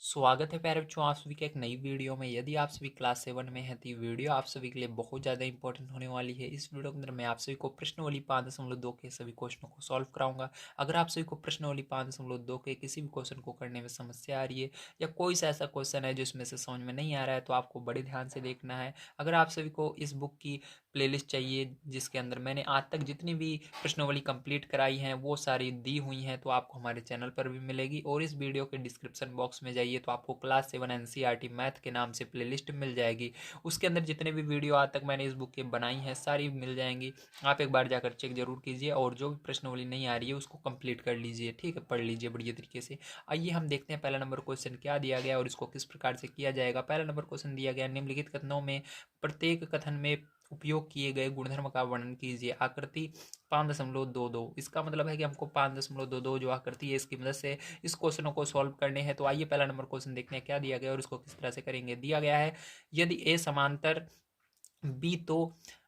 स्वागत है प्यारे बच्चों, आप सभी के एक नई वीडियो में। यदि आप सभी क्लास 7 में हैं तो ये वीडियो आप सभी के लिए बहुत ज़्यादा इंपॉर्टेंट होने वाली है। इस वीडियो के अंदर मैं आप सभी को प्रश्नावली 5.2 के सभी क्वेश्चनों को सॉल्व कराऊंगा। अगर आप सभी को प्रश्नावली 5.2 के किसी भी क्वेश्चन को करने में समस्या आ रही है या कोई सा ऐसा क्वेश्चन है जो इसमें से समझ में नहीं आ रहा है तो आपको बड़े ध्यान से देखना है। अगर आप सभी को इस बुक की प्लेलिस्ट चाहिए जिसके अंदर मैंने आज तक जितनी भी प्रश्नावली कंप्लीट कराई हैं वो सारी दी हुई हैं, तो आपको हमारे चैनल पर भी मिलेगी। और इस वीडियो के डिस्क्रिप्शन बॉक्स में जाइए तो आपको क्लास 7 एनसीईआरटी मैथ के नाम से प्लेलिस्ट मिल जाएगी। उसके अंदर जितने भी वीडियो आज तक मैंने इस बुक की बनाई हैं सारी मिल जाएंगी। आप एक बार जाकर चेक जरूर कीजिए और जो भी प्रश्नावली नहीं आ रही है उसको कंप्लीट कर लीजिए, ठीक है, पढ़ लीजिए बढ़िया तरीके से। आइए हम देखते हैं पहला नंबर क्वेश्चन क्या दिया गया और इसको किस प्रकार से किया जाएगा। पहला नंबर क्वेश्चन दिया गया, निम्नलिखित कथनों में प्रत्येक कथन में उपयोग किए गए गुणधर्म का वर्णन कीजिए। आकृति 5.22, इसका मतलब है कि हमको 5.22 जो आकृति है इसकी मदद से इस क्वेश्चनों को सॉल्व करने हैं। तो आइए पहला नंबर क्वेश्चन देखते हैं क्या दिया गया और इसको किस तरह से करेंगे। दिया गया है यदि ए समांतर बी तो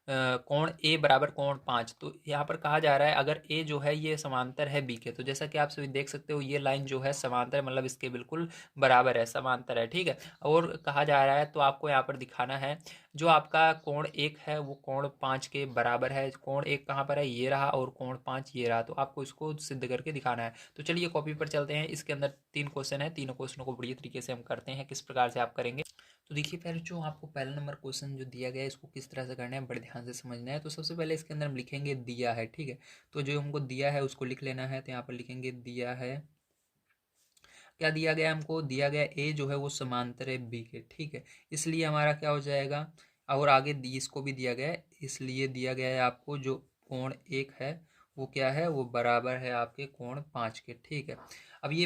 कोण ए बराबर कोण 5। तो यहाँ पर कहा जा रहा है अगर ए जो है ये समांतर है बी के, तो जैसा कि आप सभी देख सकते हो ये लाइन जो है समांतर है, मतलब इसके बिल्कुल बराबर है, समांतर है, ठीक है। और कहा जा रहा है तो आपको यहाँ पर दिखाना है जो आपका कोण 1 है वो कोण 5 के बराबर है। कोण 1 कहाँ पर है, ये रहा, और कोण 5 ये रहा, तो आपको इसको सिद्ध करके दिखाना है। तो चलिए कॉपी पर चलते हैं। इसके अंदर 3 क्वेश्चन है, तीनों क्वेश्चनों को बढ़िया तरीके से हम करते हैं किस प्रकार से आप करेंगे। तो देखिए पहले जो आपको पहला नंबर क्वेश्चन जो दिया गया है इसको किस तरह से करना है, बड़े ध्यान से समझना है। तो सबसे पहले इसके अंदर हम लिखेंगे दिया है, ठीक है। तो जो हमको दिया है उसको लिख लेना है। तो यहाँ पर लिखेंगे दिया है, क्या दिया गया हमको, दिया गया ए जो है वो समांतर है बी के, ठीक है। इसलिए हमारा क्या हो जाएगा, और आगे दी इसको भी दिया गया है, इसलिए दिया गया है आपको जो कोण 1 है वो क्या है, वो बराबर है आपके कोण 5 के, ठीक है। अब ये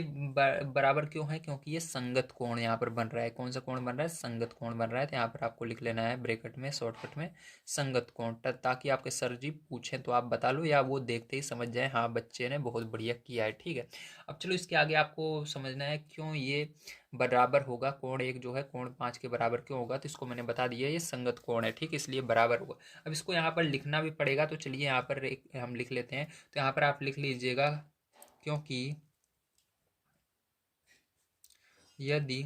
बराबर क्यों है, क्योंकि ये संगत कोण यहाँ पर बन रहा है। कौन सा कोण बन रहा है, संगत कोण बन रहा है। तो यहाँ पर आपको लिख लेना है ब्रैकेट में, शॉर्टकट में, संगत कोण, ताकि आपके सर जी पूछें तो आप बता लो या वो देखते ही समझ जाए हाँ बच्चे ने बहुत बढ़िया किया है, ठीक है। अब चलो इसके आगे आपको समझना है क्यों ये बराबर होगा। कोण 1 जो है कोण 5 के बराबर क्यों होगा, तो इसको मैंने बता दिया, ये संगत कोण है, ठीक है, इसलिए बराबर होगा। अब इसको यहाँ पर लिखना भी पड़ेगा, तो चलिए यहाँ पर हम लिख लेते हैं। तो यहाँ पर आप लिख लीजिएगा, क्योंकि यदि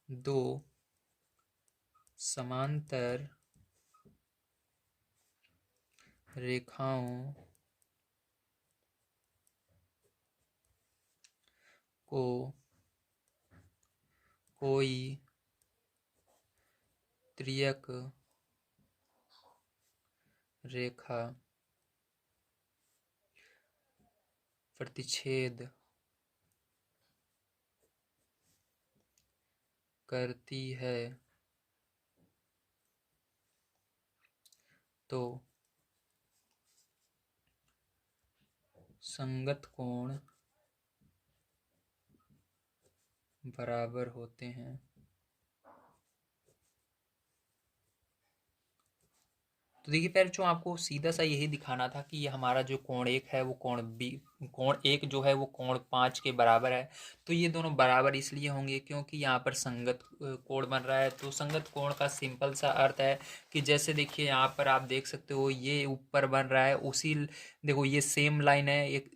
दो समांतर रेखाओं को कोई त्रियक रेखा प्रतिच्छेद करती है तो संगत कोण बराबर होते हैं। तो देखिए पहले जो आपको सीधा सा यही दिखाना था कि ये हमारा जो कोण 1 है वो कोण बी, कोण 1 जो है वो कोण 5 के बराबर है। तो ये दोनों बराबर इसलिए होंगे क्योंकि यहाँ पर संगत कोण बन रहा है। तो संगत कोण का सिंपल सा अर्थ है कि जैसे देखिए यहाँ पर आप देख सकते हो ये ऊपर बन रहा है, उसी देखो ये सेम लाइन है, एक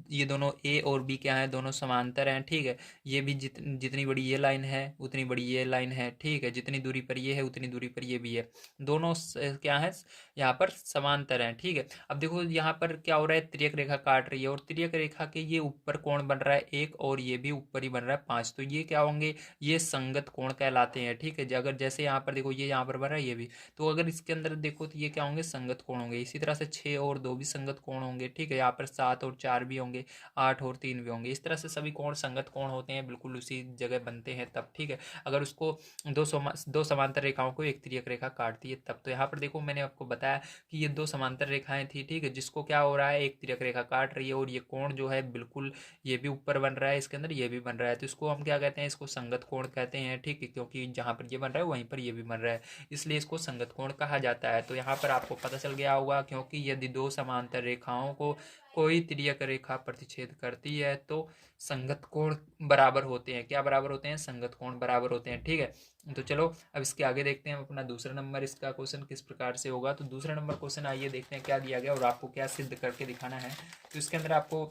ये दोनों ए और बी क्या है, दोनों समांतर हैं, ठीक है। ये भी जितनी बड़ी ये लाइन है उतनी बड़ी ये लाइन है, ठीक है। जितनी दूरी पर ये है उतनी दूरी पर ये भी है, दोनों क्या है यहाँ पर समांतर हैं, ठीक है। अब देखो यहाँ पर क्या हो रहा है, त्रियक रेखा काट रही है और त्रियक रेखा के ये ऊपर कोण बन रहा है 1 और ये भी ऊपर ही बन रहा है 5। तो ये क्या होंगे, ये संगत कोण कहलाते हैं, ठीक है। अगर जैसे यहाँ पर देखो ये यहाँ पर बन रहा है ये भी, तो अगर इसके अंदर देखो तो ये क्या होंगे, संगत कोण होंगे। इसी तरह से 6 और 2 भी संगत कोण होंगे, ठीक है। यहाँ पर 7 और 4 भी होंगे, 8 और 3 भी होंगे। इस तरह से सभी कोण संगत कोण होते हैं, बिल्कुल उसी जगह बनते हैं तब, ठीक है। अगर उसको दो समांतर रेखाओं को एक त्रियक रेखा काटती है तब। तो यहाँ पर देखो मैंने आपको बताया कि ये दो समांतर रेखाएं थी, ठीक है, जिसको क्या हो रहा है, एक त्रियक रेखा काट रही है और ये कोण जो है बिल्कुल ये भी ऊपर बन रहा है, इसके अंदर ये भी बन रहा है। तो इसको हम क्या कहते हैं, इसको संगत कोण कहते हैं, ठीक है, क्योंकि जहाँ पर ये बन रहा है वहीं पर ये भी बन रहा है, इसलिए इसको संगत कोण कहा जाता है। तो यहाँ पर आपको पता चल गया होगा, क्योंकि यदि दो समांतर रेखाओं को कोई त्रियक रेखा प्रतिच्छेद करती है तो संगत कोण बराबर होते हैं। क्या बराबर होते हैं, संगत कोण बराबर होते हैं, ठीक है। तो चलो अब इसके आगे देखते हैं अपना दूसरा नंबर, इसका क्वेश्चन किस प्रकार से होगा। तो दूसरा नंबर क्वेश्चन आइए देखते हैं क्या दिया गया और आपको क्या सिद्ध करके दिखाना है। तो इसके अंदर आपको,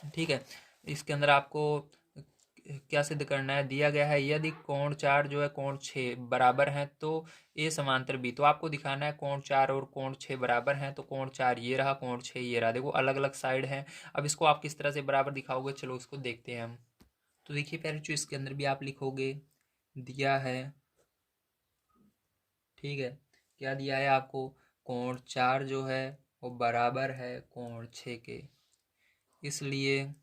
ठीक है, इसके अंदर आपको क्या सिद्ध करना है, दिया गया है यदि कोण 4 जो है कोण 6 बराबर हैं तो ए समांतर बी। तो आपको दिखाना है कोण 4 और कोण 6 बराबर हैं, तो कोण 4 ये रहा, कोण 6 ये रहा। देखो अलग अलग साइड हैं। अब इसको आप किस तरह से बराबर दिखाओगे, चलो उसको देखते हैं हम। तो देखिए पहले जो इसके अंदर भी आप लिखोगे, दिया है, ठीक है, क्या दिया है आपको, कोण 4 जो है वो बराबर है कोण 6 के, इसलिए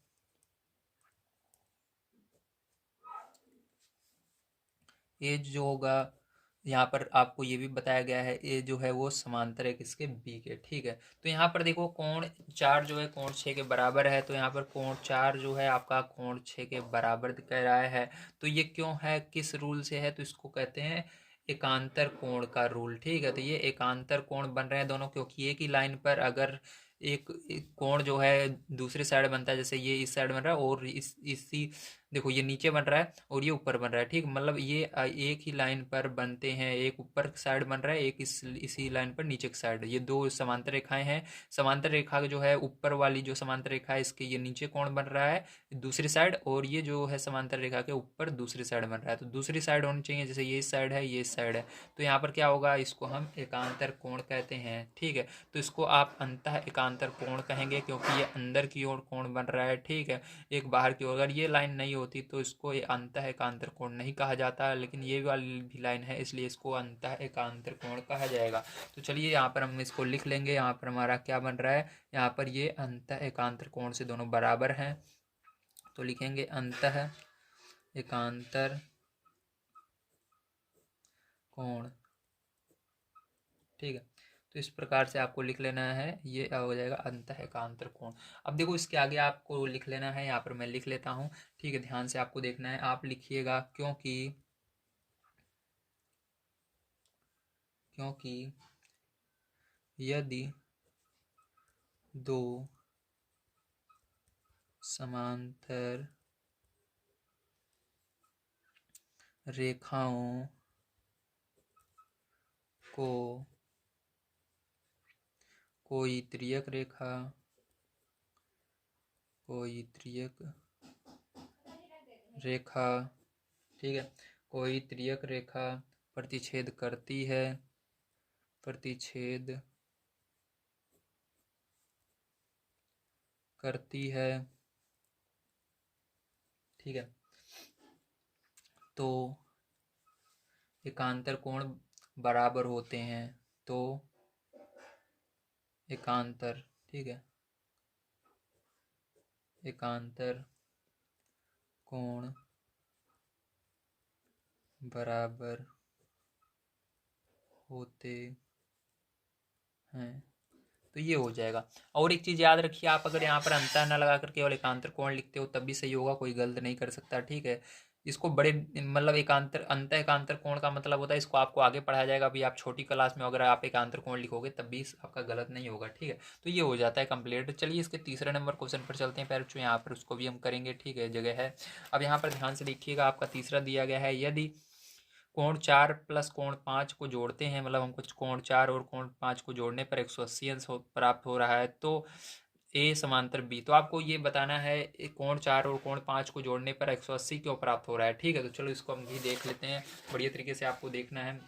ए जो होगा, यहाँ पर आपको ये भी बताया गया है ए जो है वो समांतर है किसके, बी के, ठीक है। तो यहाँ पर देखो कोण 4 जो है कोण 6 के बराबर है, तो यहाँ पर कोण 4 जो है आपका कोण 6 के बराबर कह रहा है। तो ये क्यों है, किस रूल से है, तो इसको कहते हैं एकांतर कोण का रूल, ठीक है। तो ये एकांतर कोण बन रहे हैं दोनों, क्योंकि एक ही लाइन पर अगर एक कोण जो है दूसरी साइड बनता है, जैसे ये इस साइड बन रहा है और इसी देखो ये नीचे बन रहा है और ये ऊपर बन रहा है, ठीक, मतलब ये एक ही लाइन पर बनते हैं, एक ऊपर साइड बन रहा है, एक इसी लाइन पर नीचे की साइड, ये दो समांतर रेखाएं हैं। समांतर रेखा जो है ऊपर वाली जो समांतर रेखा है इसके ये नीचे कोण बन रहा है दूसरी साइड, और ये जो है समांतर रेखा के ऊपर दूसरी साइड बन रहा है। तो दूसरी साइड होनी चाहिए, जैसे ये इस साइड है ये इस साइड है, तो यहाँ पर क्या होगा, इसको हम एकांतर कोण कहते हैं, ठीक है। तो इसको आप अंतः एकांतर कोण कहेंगे, क्योंकि ये अंदर की ओर कोण बन रहा है, ठीक है, एक बाहर की ओर। अगर ये लाइन नहीं होती तो इसको ये अंतः एकांतर कोण नहीं कहा जाता, लेकिन ये वाली भी लाइन है इसलिए इसको अंतः एकांतर कोण कहा जाएगा। तो चलिए यहाँ पर हम इसको लिख लेंगे, यहाँ पर हमारा क्या बन रहा है, यहाँ पर ये अंतः एकांतर कोण से दोनों बराबर हैं, तो लिखेंगे अंतः एकांतर कोण, ठीक है। तो इस प्रकार से आपको लिख लेना है, ये हो जाएगा अंतः एकांतर कोण। अब देखो इसके आगे आपको लिख लेना है, यहाँ पर मैं लिख लेता हूँ, ठीक है, ध्यान से आपको देखना है, आप लिखिएगा क्योंकि यदि दो समांतर रेखाओं को कोई त्रियक रेखा ठीक है, कोई त्रियक रेखा प्रतिच्छेद करती है, ठीक है, तो एकांतर कोण बराबर होते हैं, तो एकांतर, ठीक है, एकांतर कोण बराबर होते हैं, तो ये हो जाएगा। और एक चीज़ याद रखिए, आप अगर यहाँ पर अंतर न लगा कर केवल एकांतर कोण लिखते हो तब भी सही होगा, कोई गलत नहीं कर सकता, ठीक है। इसको बड़े मतलब एकांतर अंतः एकांतर कोण का मतलब होता है, इसको आपको आगे पढ़ाया जाएगा, अभी आप छोटी क्लास में अगर आप एकांतर कोण लिखोगे तब भी आपका गलत नहीं होगा, ठीक है। तो ये हो जाता है कंप्लीट। चलिए इसके तीसरे नंबर क्वेश्चन पर चलते हैं, पहले जो यहाँ पर उसको भी हम करेंगे, ठीक है, जगह है। अब यहाँ पर ध्यान से देखिएगा, आपका तीसरा दिया गया है, यदि कोण 4 प्लस कोण 5 को जोड़ते हैं, मतलब हमको कोण 4 और कोण 5 को जोड़ने पर 180 अंश प्राप्त हो रहा है, तो ए समांतर बी। तो आपको ये बताना है कोण 4 और कोण 5 को जोड़ने पर 180 क्यों प्राप्त हो रहा है, ठीक है। तो चलो इसको हम भी देख लेते हैं, बढ़िया तरीके से आपको देखना है।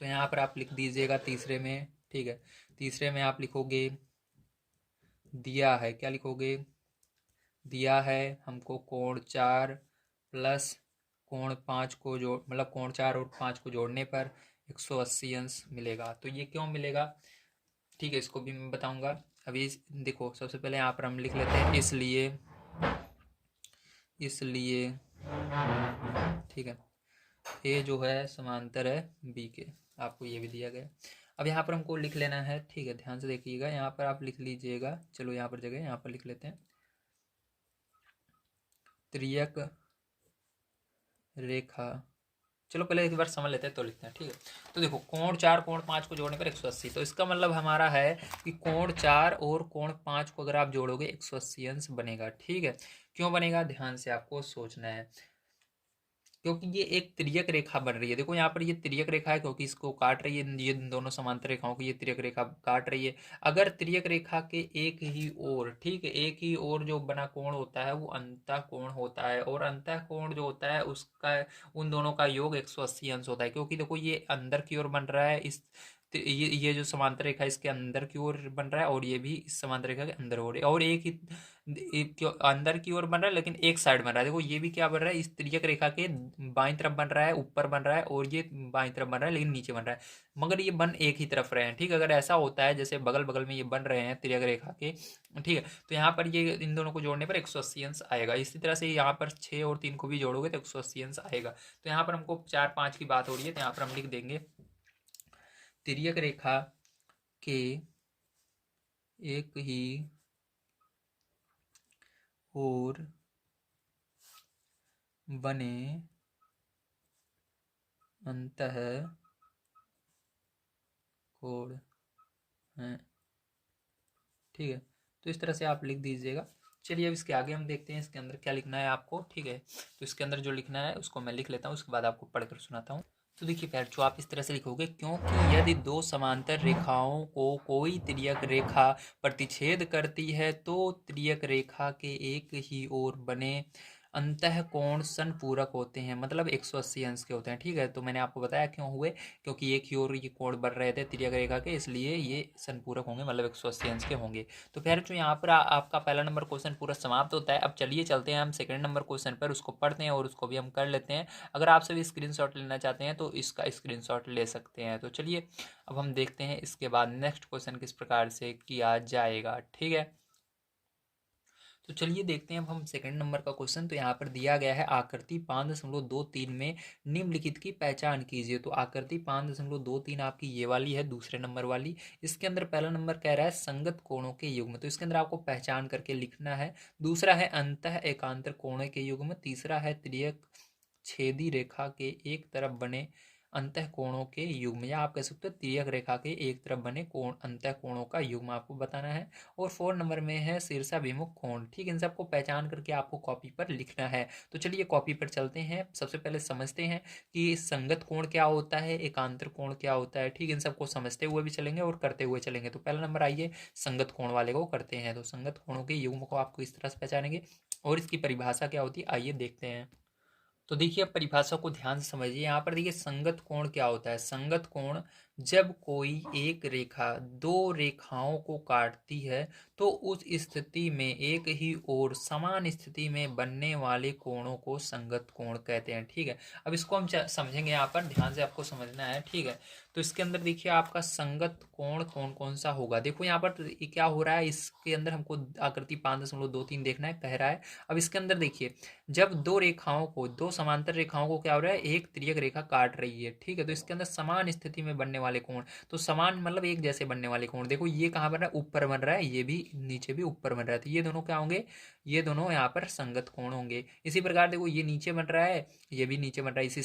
तो यहाँ पर आप लिख दीजिएगा तीसरे में, ठीक है, तीसरे में आप लिखोगे दिया है, क्या लिखोगे, दिया है हमको कोण 4 प्लस कोण 5 को जोड़ मतलब कोण 4 और 5 को जोड़ने पर 180 अंश मिलेगा। तो ये क्यों मिलेगा, ठीक है, इसको भी मैं बताऊंगा। अभी देखो सबसे पहले यहाँ पर हम लिख लेते हैं इसलिए, ठीक है, ए जो है समांतर है बी के, आपको ये भी दिया गया। अब यहाँ पर हमको लिख लेना है, ठीक है, ध्यान से देखिएगा, यहाँ पर आप लिख लीजिएगा, चलो यहाँ पर जगह यहाँ पर लिख लेते हैं, त्रियक रेखा, चलो पहले एक बार समझ लेते हैं तो लिखते हैं, ठीक है। तो देखो कोण 4 कोण 5 को जोड़ने पर 180, तो इसका मतलब हमारा है कि कोण 4 और कोण 5 को अगर आप जोड़ोगे 180 अंश बनेगा, ठीक है। क्यों बनेगा, ध्यान से आपको सोचना है। क्योंकि ये एक तिर्यक रेखा बन रही है। देखो यहाँ पर ये तिर्यक रेखा है क्योंकि इसको काट रही है, ये दोनों समांतर रेखाओं की ये तिर्यक रेखा काट रही है। अगर तिर्यक रेखा के एक ही ओर, ठीक है, एक ही ओर जो बना कोण होता है वो अंतः कोण होता है, और अंतः कोण जो होता है उसका, उन दोनों का योग 180 अंश होता है। क्योंकि देखो ये अंदर की ओर बन रहा है, इस ये जो समांतर रेखा इसके अंदर की ओर बन रहा है, और ये भी इस समांतर रेखा के अंदर हो रही है, और अंदर की ओर बन रहा है लेकिन एक साइड बन रहा है। देखो ये भी क्या बन रहा है, इस तिर्यक रेखा के बाईं तरफ बन रहा है, ऊपर बन रहा है, और ये बाईं तरफ बन रहा है लेकिन नीचे बन रहा है, मगर ये बन एक ही तरफ रहे हैं। ठीक, अगर ऐसा होता है जैसे बगल बगल में ये बन रहे हैं तिर्यक रेखा के, ठीक है, तो यहाँ पर ये इन दोनों को जोड़ने पर 180 अंश आएगा। इसी तरह से यहाँ पर 6 और 3 को भी जोड़ोगे तो 180 अंश आएगा। तो यहाँ पर हमको 4 5 की बात हो रही है, तो यहाँ पर हम लिख देंगे तिर्यक रेखा के एक ही और बने अंतः कोण हैं। ठीक है, तो इस तरह से आप लिख दीजिएगा। चलिए अब इसके आगे हम देखते हैं इसके अंदर क्या लिखना है आपको। ठीक है, तो इसके अंदर जो लिखना है उसको मैं लिख लेता हूँ, उसके बाद आपको पढ़कर सुनाता हूँ। तो देखिए प्यार, जो आप इस तरह से लिखोगे, क्योंकि यदि दो समांतर रेखाओं को कोई तिर्यक रेखा प्रतिच्छेद करती है तो तिर्यक रेखा के एक ही ओर बने अंतः कोण संपूरक होते हैं, मतलब 180 अंश के होते हैं। ठीक है, तो मैंने आपको बताया क्यों हुए, क्योंकि एक ही ओर ये कोण बन रहे थे तिर्यक रेखा के, इसलिए ये संपूरक होंगे, मतलब 180 अंश के होंगे। तो फिर जो यहाँ पर आपका पहला नंबर क्वेश्चन पूरा समाप्त होता है। अब चलिए चलते हैं हम सेकंड नंबर क्वेश्चन पर, उसको पढ़ते हैं और उसको भी हम कर लेते हैं। अगर आप सभी स्क्रीनशॉट लेना चाहते हैं तो इसका स्क्रीनशॉट ले सकते हैं। तो चलिए अब हम देखते हैं इसके बाद नेक्स्ट क्वेश्चन किस प्रकार से किया जाएगा। ठीक है, तो चलिए देखते हैं अब हम सेकंड नंबर का क्वेश्चन। तो यहाँ पर दिया गया है आकृति 5.23 में निम्नलिखित की पहचान कीजिए। तो आकृति 5.23 आपकी ये वाली है, दूसरे नंबर वाली। इसके अंदर पहला नंबर कह रहा है संगत कोणों के युग्म, तो इसके अंदर आपको पहचान करके लिखना है। दूसरा है अंतः एकांतर कोणों के युग्म। तीसरा है तिर्यक छेदी रेखा के एक तरफ बने अंतः कोणों के युग्म, या आप कह सकते हो तिर्यक रेखा के एक तरफ बने कोण अंतः कोणों का युग्म आपको बताना है। और 4 नंबर में है शीर्षाभिमुख कोण। ठीक, इन सबको पहचान करके आपको कॉपी पर लिखना है। तो चलिए कॉपी पर चलते हैं। सबसे पहले समझते हैं कि संगत कोण क्या होता है, एकांतर कोण क्या होता है। ठीक, इन सबको समझते हुए भी चलेंगे और करते हुए चलेंगे। तो पहला नंबर आइए संगत कोण वाले को करते हैं। तो संगत कोणों के युग्म को आपको इस तरह से पहचानेंगे, और इसकी परिभाषा क्या होती है आइए देखते हैं। तो देखिए अब परिभाषा को ध्यान से समझिए। यहाँ पर देखिए संगत कोण क्या होता है। संगत कोण, जब कोई एक रेखा दो रेखाओं को काटती है तो उस स्थिति में एक ही ओर समान स्थिति में बनने वाले कोणों को संगत कोण कहते हैं। ठीक है, अब इसको हम समझेंगे, यहाँ पर ध्यान से आपको समझना है। ठीक है, तो इसके अंदर देखिए आपका संगत कोण कौन कौन सा होगा। देखो यहाँ पर क्या हो रहा है, इसके अंदर हमको आकृति 5.23 देखना है, कह रहा है। अब इसके अंदर देखिए, जब दो रेखाओं को, दो समांतर रेखाओं को क्या हो रहा है, एक तिर्यक रेखा काट रही है। ठीक है, तो इसके अंदर समान स्थिति में बनने वाले कोण, तो समान मतलब एक जैसे बनने वाले कोण। देखो ये कहाँ बन रहा है, ऊपर बन रहा है, ये भी नीचे भी ऊपर बन रहा है, तो ये दोनों क्या होंगे, ये दोनों यहाँ पर संगत कोण होंगे। इसी प्रकार देखो ये नीचे बन रहा है, ये भी नीचे बन रहा है, इसी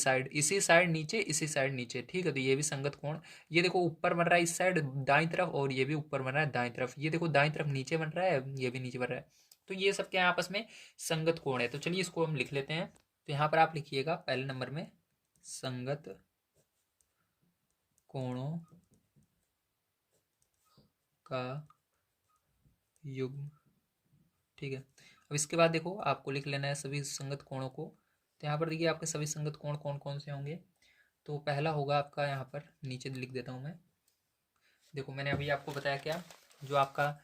साइड नीचे, इसी साइड नीचे। ठीक है, तो ये भी संगत कोण। ये देखो ऊपर बन रहा है इस साइड दाईं तरफ, और ये भी ऊपर बन रहा है दाईं तरफ। ये देखो दाईं तरफ नीचे बन रहा है, ये भी नीचे बन रहा है। तो ये सब क्या है, आपस में संगत कोण है। तो चलिए इसको हम लिख लेते हैं। तो यहाँ पर आप लिखिएगा पहले नंबर में संगत कोणों का युग्म। ठीक है, अब इसके बाद देखो आपको लिख लेना है सभी संगत कोणों को। तो यहाँ पर देखिए आपके सभी संगत कोण कौन कौन से होंगे। तो पहला होगा आपका, यहाँ पर नीचे लिख देता हूँ मैं। देखो मैंने अभी आपको बताया क्या, जो आपका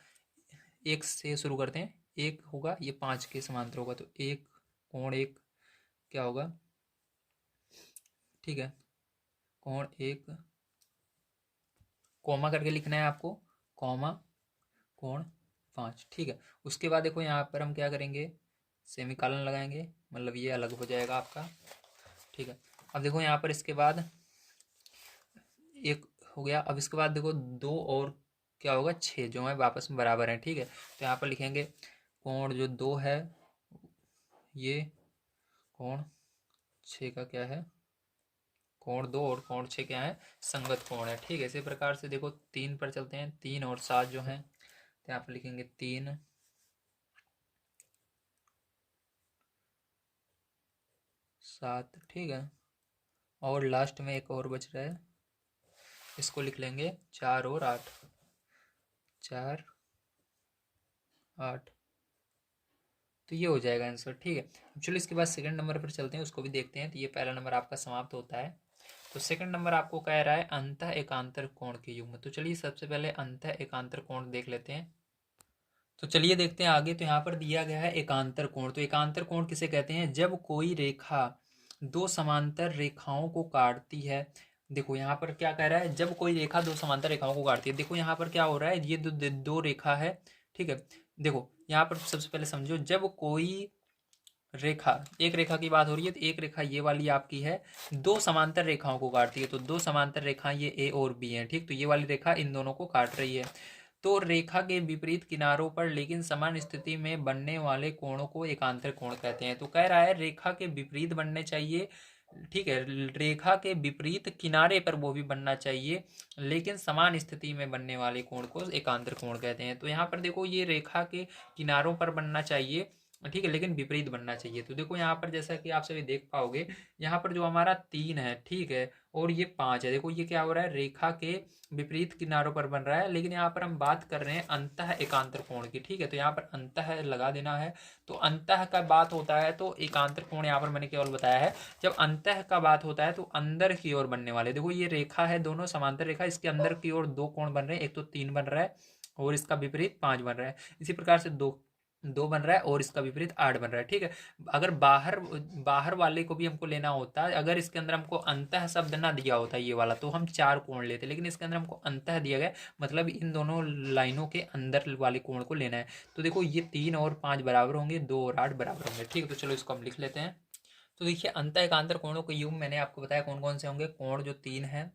एक से शुरू करते हैं, एक होगा ये 5 के समांतर होगा, तो एक कोण एक क्या होगा, ठीक है, कोण एक, कॉमा करके लिखना है आपको, कॉमा कोण 5। ठीक है, उसके बाद देखो यहाँ पर हम क्या करेंगे, सेमीकॉलन लगाएंगे, मतलब ये अलग हो जाएगा आपका। ठीक है, अब देखो यहाँ पर इसके बाद एक हो गया। अब इसके बाद देखो दो और क्या होगा, 6 जो है वापस में बराबर हैं। ठीक है, तो यहाँ पर लिखेंगे कोण जो 2 है, ये कोण 6 का क्या है, कोण 2 और कोण 6 क्या है, संगत कोण है। ठीक है, इसी प्रकार से देखो 3 पर चलते हैं। 3 और 7 जो हैं, तो यहाँ पर लिखेंगे 3 7, ठीक है। और लास्ट में एक और बच रहा है, इसको लिख लेंगे 4 और 8, 4, 8। तो ये हो जाएगा आंसर, ठीक है। अब चलो इसके बाद सेकंड नंबर पर चलते हैं, उसको भी देखते हैं। तो ये पहला नंबर आपका समाप्त होता है। तो सेकंड नंबर आपको कह रहा है अंतः एकांतर कोण के युग्म। तो चलिए सबसे पहले अंतः एकांतर कोण देख लेते हैं। तो चलिए देखते हैं आगे। तो यहाँ पर दिया गया है एकांतर कोण। तो एकांतर कोण किसे कहते हैं? जब कोई रेखा दो समांतर रेखाओं को काटती है। देखो यहाँ पर क्या कह रहा है, जब कोई रेखा दो समांतर रेखाओं को काटती है। देखो यहाँ पर क्या हो रहा है, ये दो रेखा है, ठीक है। देखो यहाँ पर सबसे पहले समझो, जब कोई रेखा, एक रेखा की बात हो रही है, तो एक रेखा ये वाली आपकी है, दो समांतर रेखाओं को काटती है। तो दो समांतर रेखाएं ये ए और बी हैं, ठीक। तो ये वाली रेखा इन दोनों को काट रही है। तो रेखा के विपरीत किनारों पर लेकिन समान स्थिति में बनने वाले कोणों को एकांतर कोण कहते हैं। तो कह रहा है रेखा के विपरीत बनने चाहिए, ठीक है। रेखा के विपरीत किनारे पर वो भी बनना चाहिए, लेकिन समान स्थिति में बनने वाले कोण को एकांतर कोण कहते हैं। तो यहाँ पर देखो, ये रेखा के किनारों पर बनना चाहिए, ठीक है, लेकिन विपरीत बनना चाहिए। तो देखो यहाँ पर जैसा कि आप सभी देख पाओगे, यहाँ पर जो हमारा 3 है, ठीक है, और ये 5 है। देखो ये क्या हो रहा है, रेखा के विपरीत किनारों पर बन रहा है, लेकिन यहाँ पर हम बात कर रहे हैं अंतः एकांतर कोण की, ठीक है। तो यहाँ पर अंतः लगा देना है। तो अंतः का बात होता है तो एकांतर कोण यहाँ पर मैंने केवल बताया है। जब अंतः का बात होता है तो अंदर की ओर बनने वाले, देखो ये रेखा है, दोनों समांतर रेखा, इसके अंदर की ओर दो कोण बन रहे हैं, एक तो 3 बन रहा है और इसका विपरीत 5 बन रहा है। इसी प्रकार से दो बन रहा है और इसका विपरीत 8 बन रहा है, ठीक है। अगर बाहर वाले को भी हमको लेना होता है, अगर इसके अंदर हमको अंतः शब्द ना दिया होता ये वाला, तो हम 4 कोण लेते, लेकिन इसके अंदर हमको अंतः दिया गया, मतलब इन दोनों लाइनों के अंदर वाले कोण को लेना है। तो देखो ये 3 और 5 बराबर होंगे, 2 और 8 बराबर होंगे, ठीक है। तो चलो इसको हम लिख लेते हैं। तो देखिए अंतः एकांतर कोणों के युग्म मैंने आपको बताया कौन कौन से होंगे। कोण जो 3 है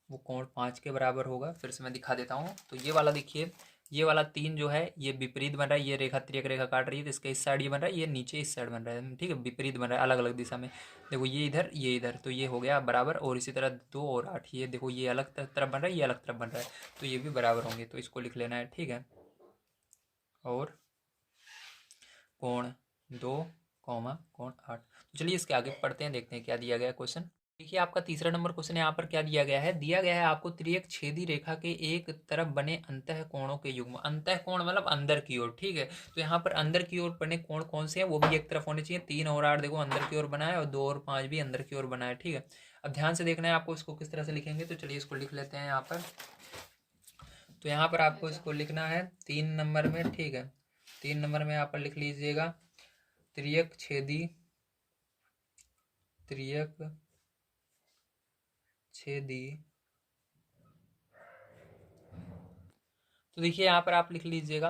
वो कोण 5 के बराबर होगा। फिर से मैं दिखा देता हूँ। तो ये वाला देखिए, ये वाला 3 जो है ये विपरीत बन रहा है, ये रेखा तिर्यक रेखा काट रही है, तो इसका इस साइड ये बन रहा है, ये नीचे इस साइड बन रहा है, ठीक है, विपरीत बन रहा है, अलग अलग दिशा में। देखो ये इधर ये इधर, तो ये हो गया बराबर। और इसी तरह 2 और 8, ये देखो ये अलग तरफ बन रहा है, ये अलग तरफ बन रहा है, तो ये भी बराबर होंगे। तो इसको लिख लेना है, ठीक है। और कोण 2, कोण 8। तो चलिए इसके आगे पढ़ते हैं, देखते हैं क्या दिया गया क्वेश्चन। देखिए आपका तीसरा नंबर क्वेश्चन यहाँ पर क्या दिया गया है, दिया गया है आपको त्रियक छेदी रेखा के एक तरफ बने अंतः कोणों के युग्म। अंतः कोण मतलब अंदर की ओर, ठीक है। तो यहाँ पर अंदर की ओर बने कोण कौन से हैं, वो भी एक तरफ होने चाहिए। 3 और 8 देखो अंदर की ओर बना है, और 2 और 5 भी अंदर की ओर बना है, ठीक है। अब ध्यान से देखना है आपको इसको किस तरह से लिखेंगे। तो चलिए इसको लिख लेते हैं यहाँ पर। तो यहाँ पर आपको इसको लिखना है 3 नंबर में, ठीक है। 3 नंबर में यहाँ पर लिख लीजिएगा त्रियक छेदी तो देखिए यहाँ पर आप लिख लीजिएगा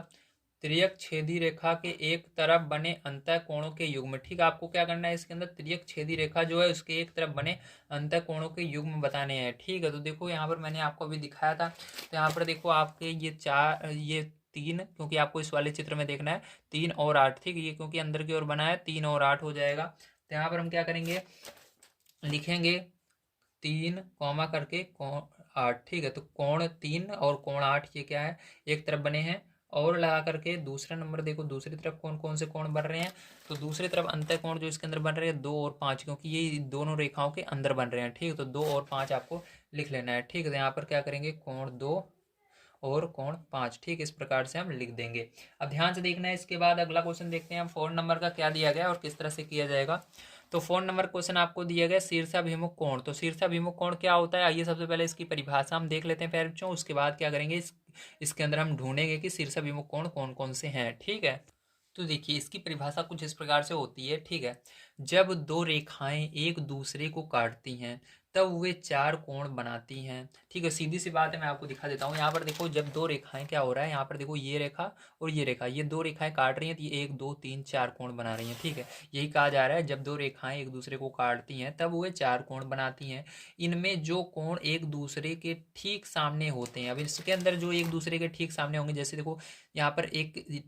त्रियक छेदी रेखा के एक तरफ बने अंतः कोणों के युग्म, ठीक है। आपको क्या करना है, इसके अंदर त्रियक छेदी रेखा जो है उसके एक तरफ बने अंतः कोणों के युग्म बताने हैं, ठीक है। तो देखो यहाँ पर मैंने आपको अभी दिखाया था। तो यहाँ पर देखो आपके ये 3, क्योंकि आपको इस वाले चित्र में देखना है 3 और 8, ठीक है। ये क्योंकि अंदर की ओर बना है, 3 और 8 हो जाएगा। तो यहाँ पर हम क्या करेंगे, लिखेंगे 3 कॉमा करके कोण 8, ठीक है। तो कोण 3 और कोण 8 ये क्या है, एक तरफ बने हैं। और लगा करके दूसरा नंबर देखो, दूसरी तरफ कौन कौन से कोण बन रहे हैं। तो दूसरी तरफ अंतः कोण जो इसके अंदर बन रहे हैं 2 और 5, क्योंकि ये दोनों रेखाओं के अंदर बन रहे हैं, ठीक है। तो 2 और 5 आपको लिख लेना है, ठीक है। तो यहाँ पर क्या करेंगे, कोण 2 और कोण 5, ठीक, इस प्रकार से हम लिख देंगे। अब ध्यान से देखना है। इसके बाद अगला क्वेश्चन देखते हैं हम 4 नंबर का क्या दिया गया और किस तरह से किया जाएगा। तो 4 नंबर क्वेश्चन आपको दिया गया शीर्षाभिमुख कोण। तो शीर्षाभिमुख कोण क्या होता है, आइए सबसे पहले इसकी परिभाषा हम देख लेते हैं प्यारे बच्चों। उसके बाद क्या करेंगे, इसके अंदर हम ढूंढेंगे कि शीर्षाभिमुख कोण कौन कौन से हैं, ठीक है। तो देखिए इसकी परिभाषा कुछ इस प्रकार से होती है, ठीक है। जब दो रेखाएं एक दूसरे को काटती हैं तब वे 4 कोण बनाती हैं, ठीक है। सीधी सी बात है, मैं आपको दिखा देता हूँ। यहाँ पर देखो जब दो रेखाएं, क्या हो रहा है, यहाँ पर देखो ये रेखा और ये रेखा, ये दो रेखाएं काट रही हैं, तो ये 1 2 3 4 कोण बना रही हैं, ठीक है। यही कहा जा रहा है, जब दो रेखाएं एक दूसरे को काटती हैं तब वे 4 कोण बनाती हैं। इनमें जो कोण एक दूसरे के ठीक सामने होते हैं, अब इसके अंदर जो एक दूसरे के ठीक सामने होंगे, जैसे देखो यहाँ पर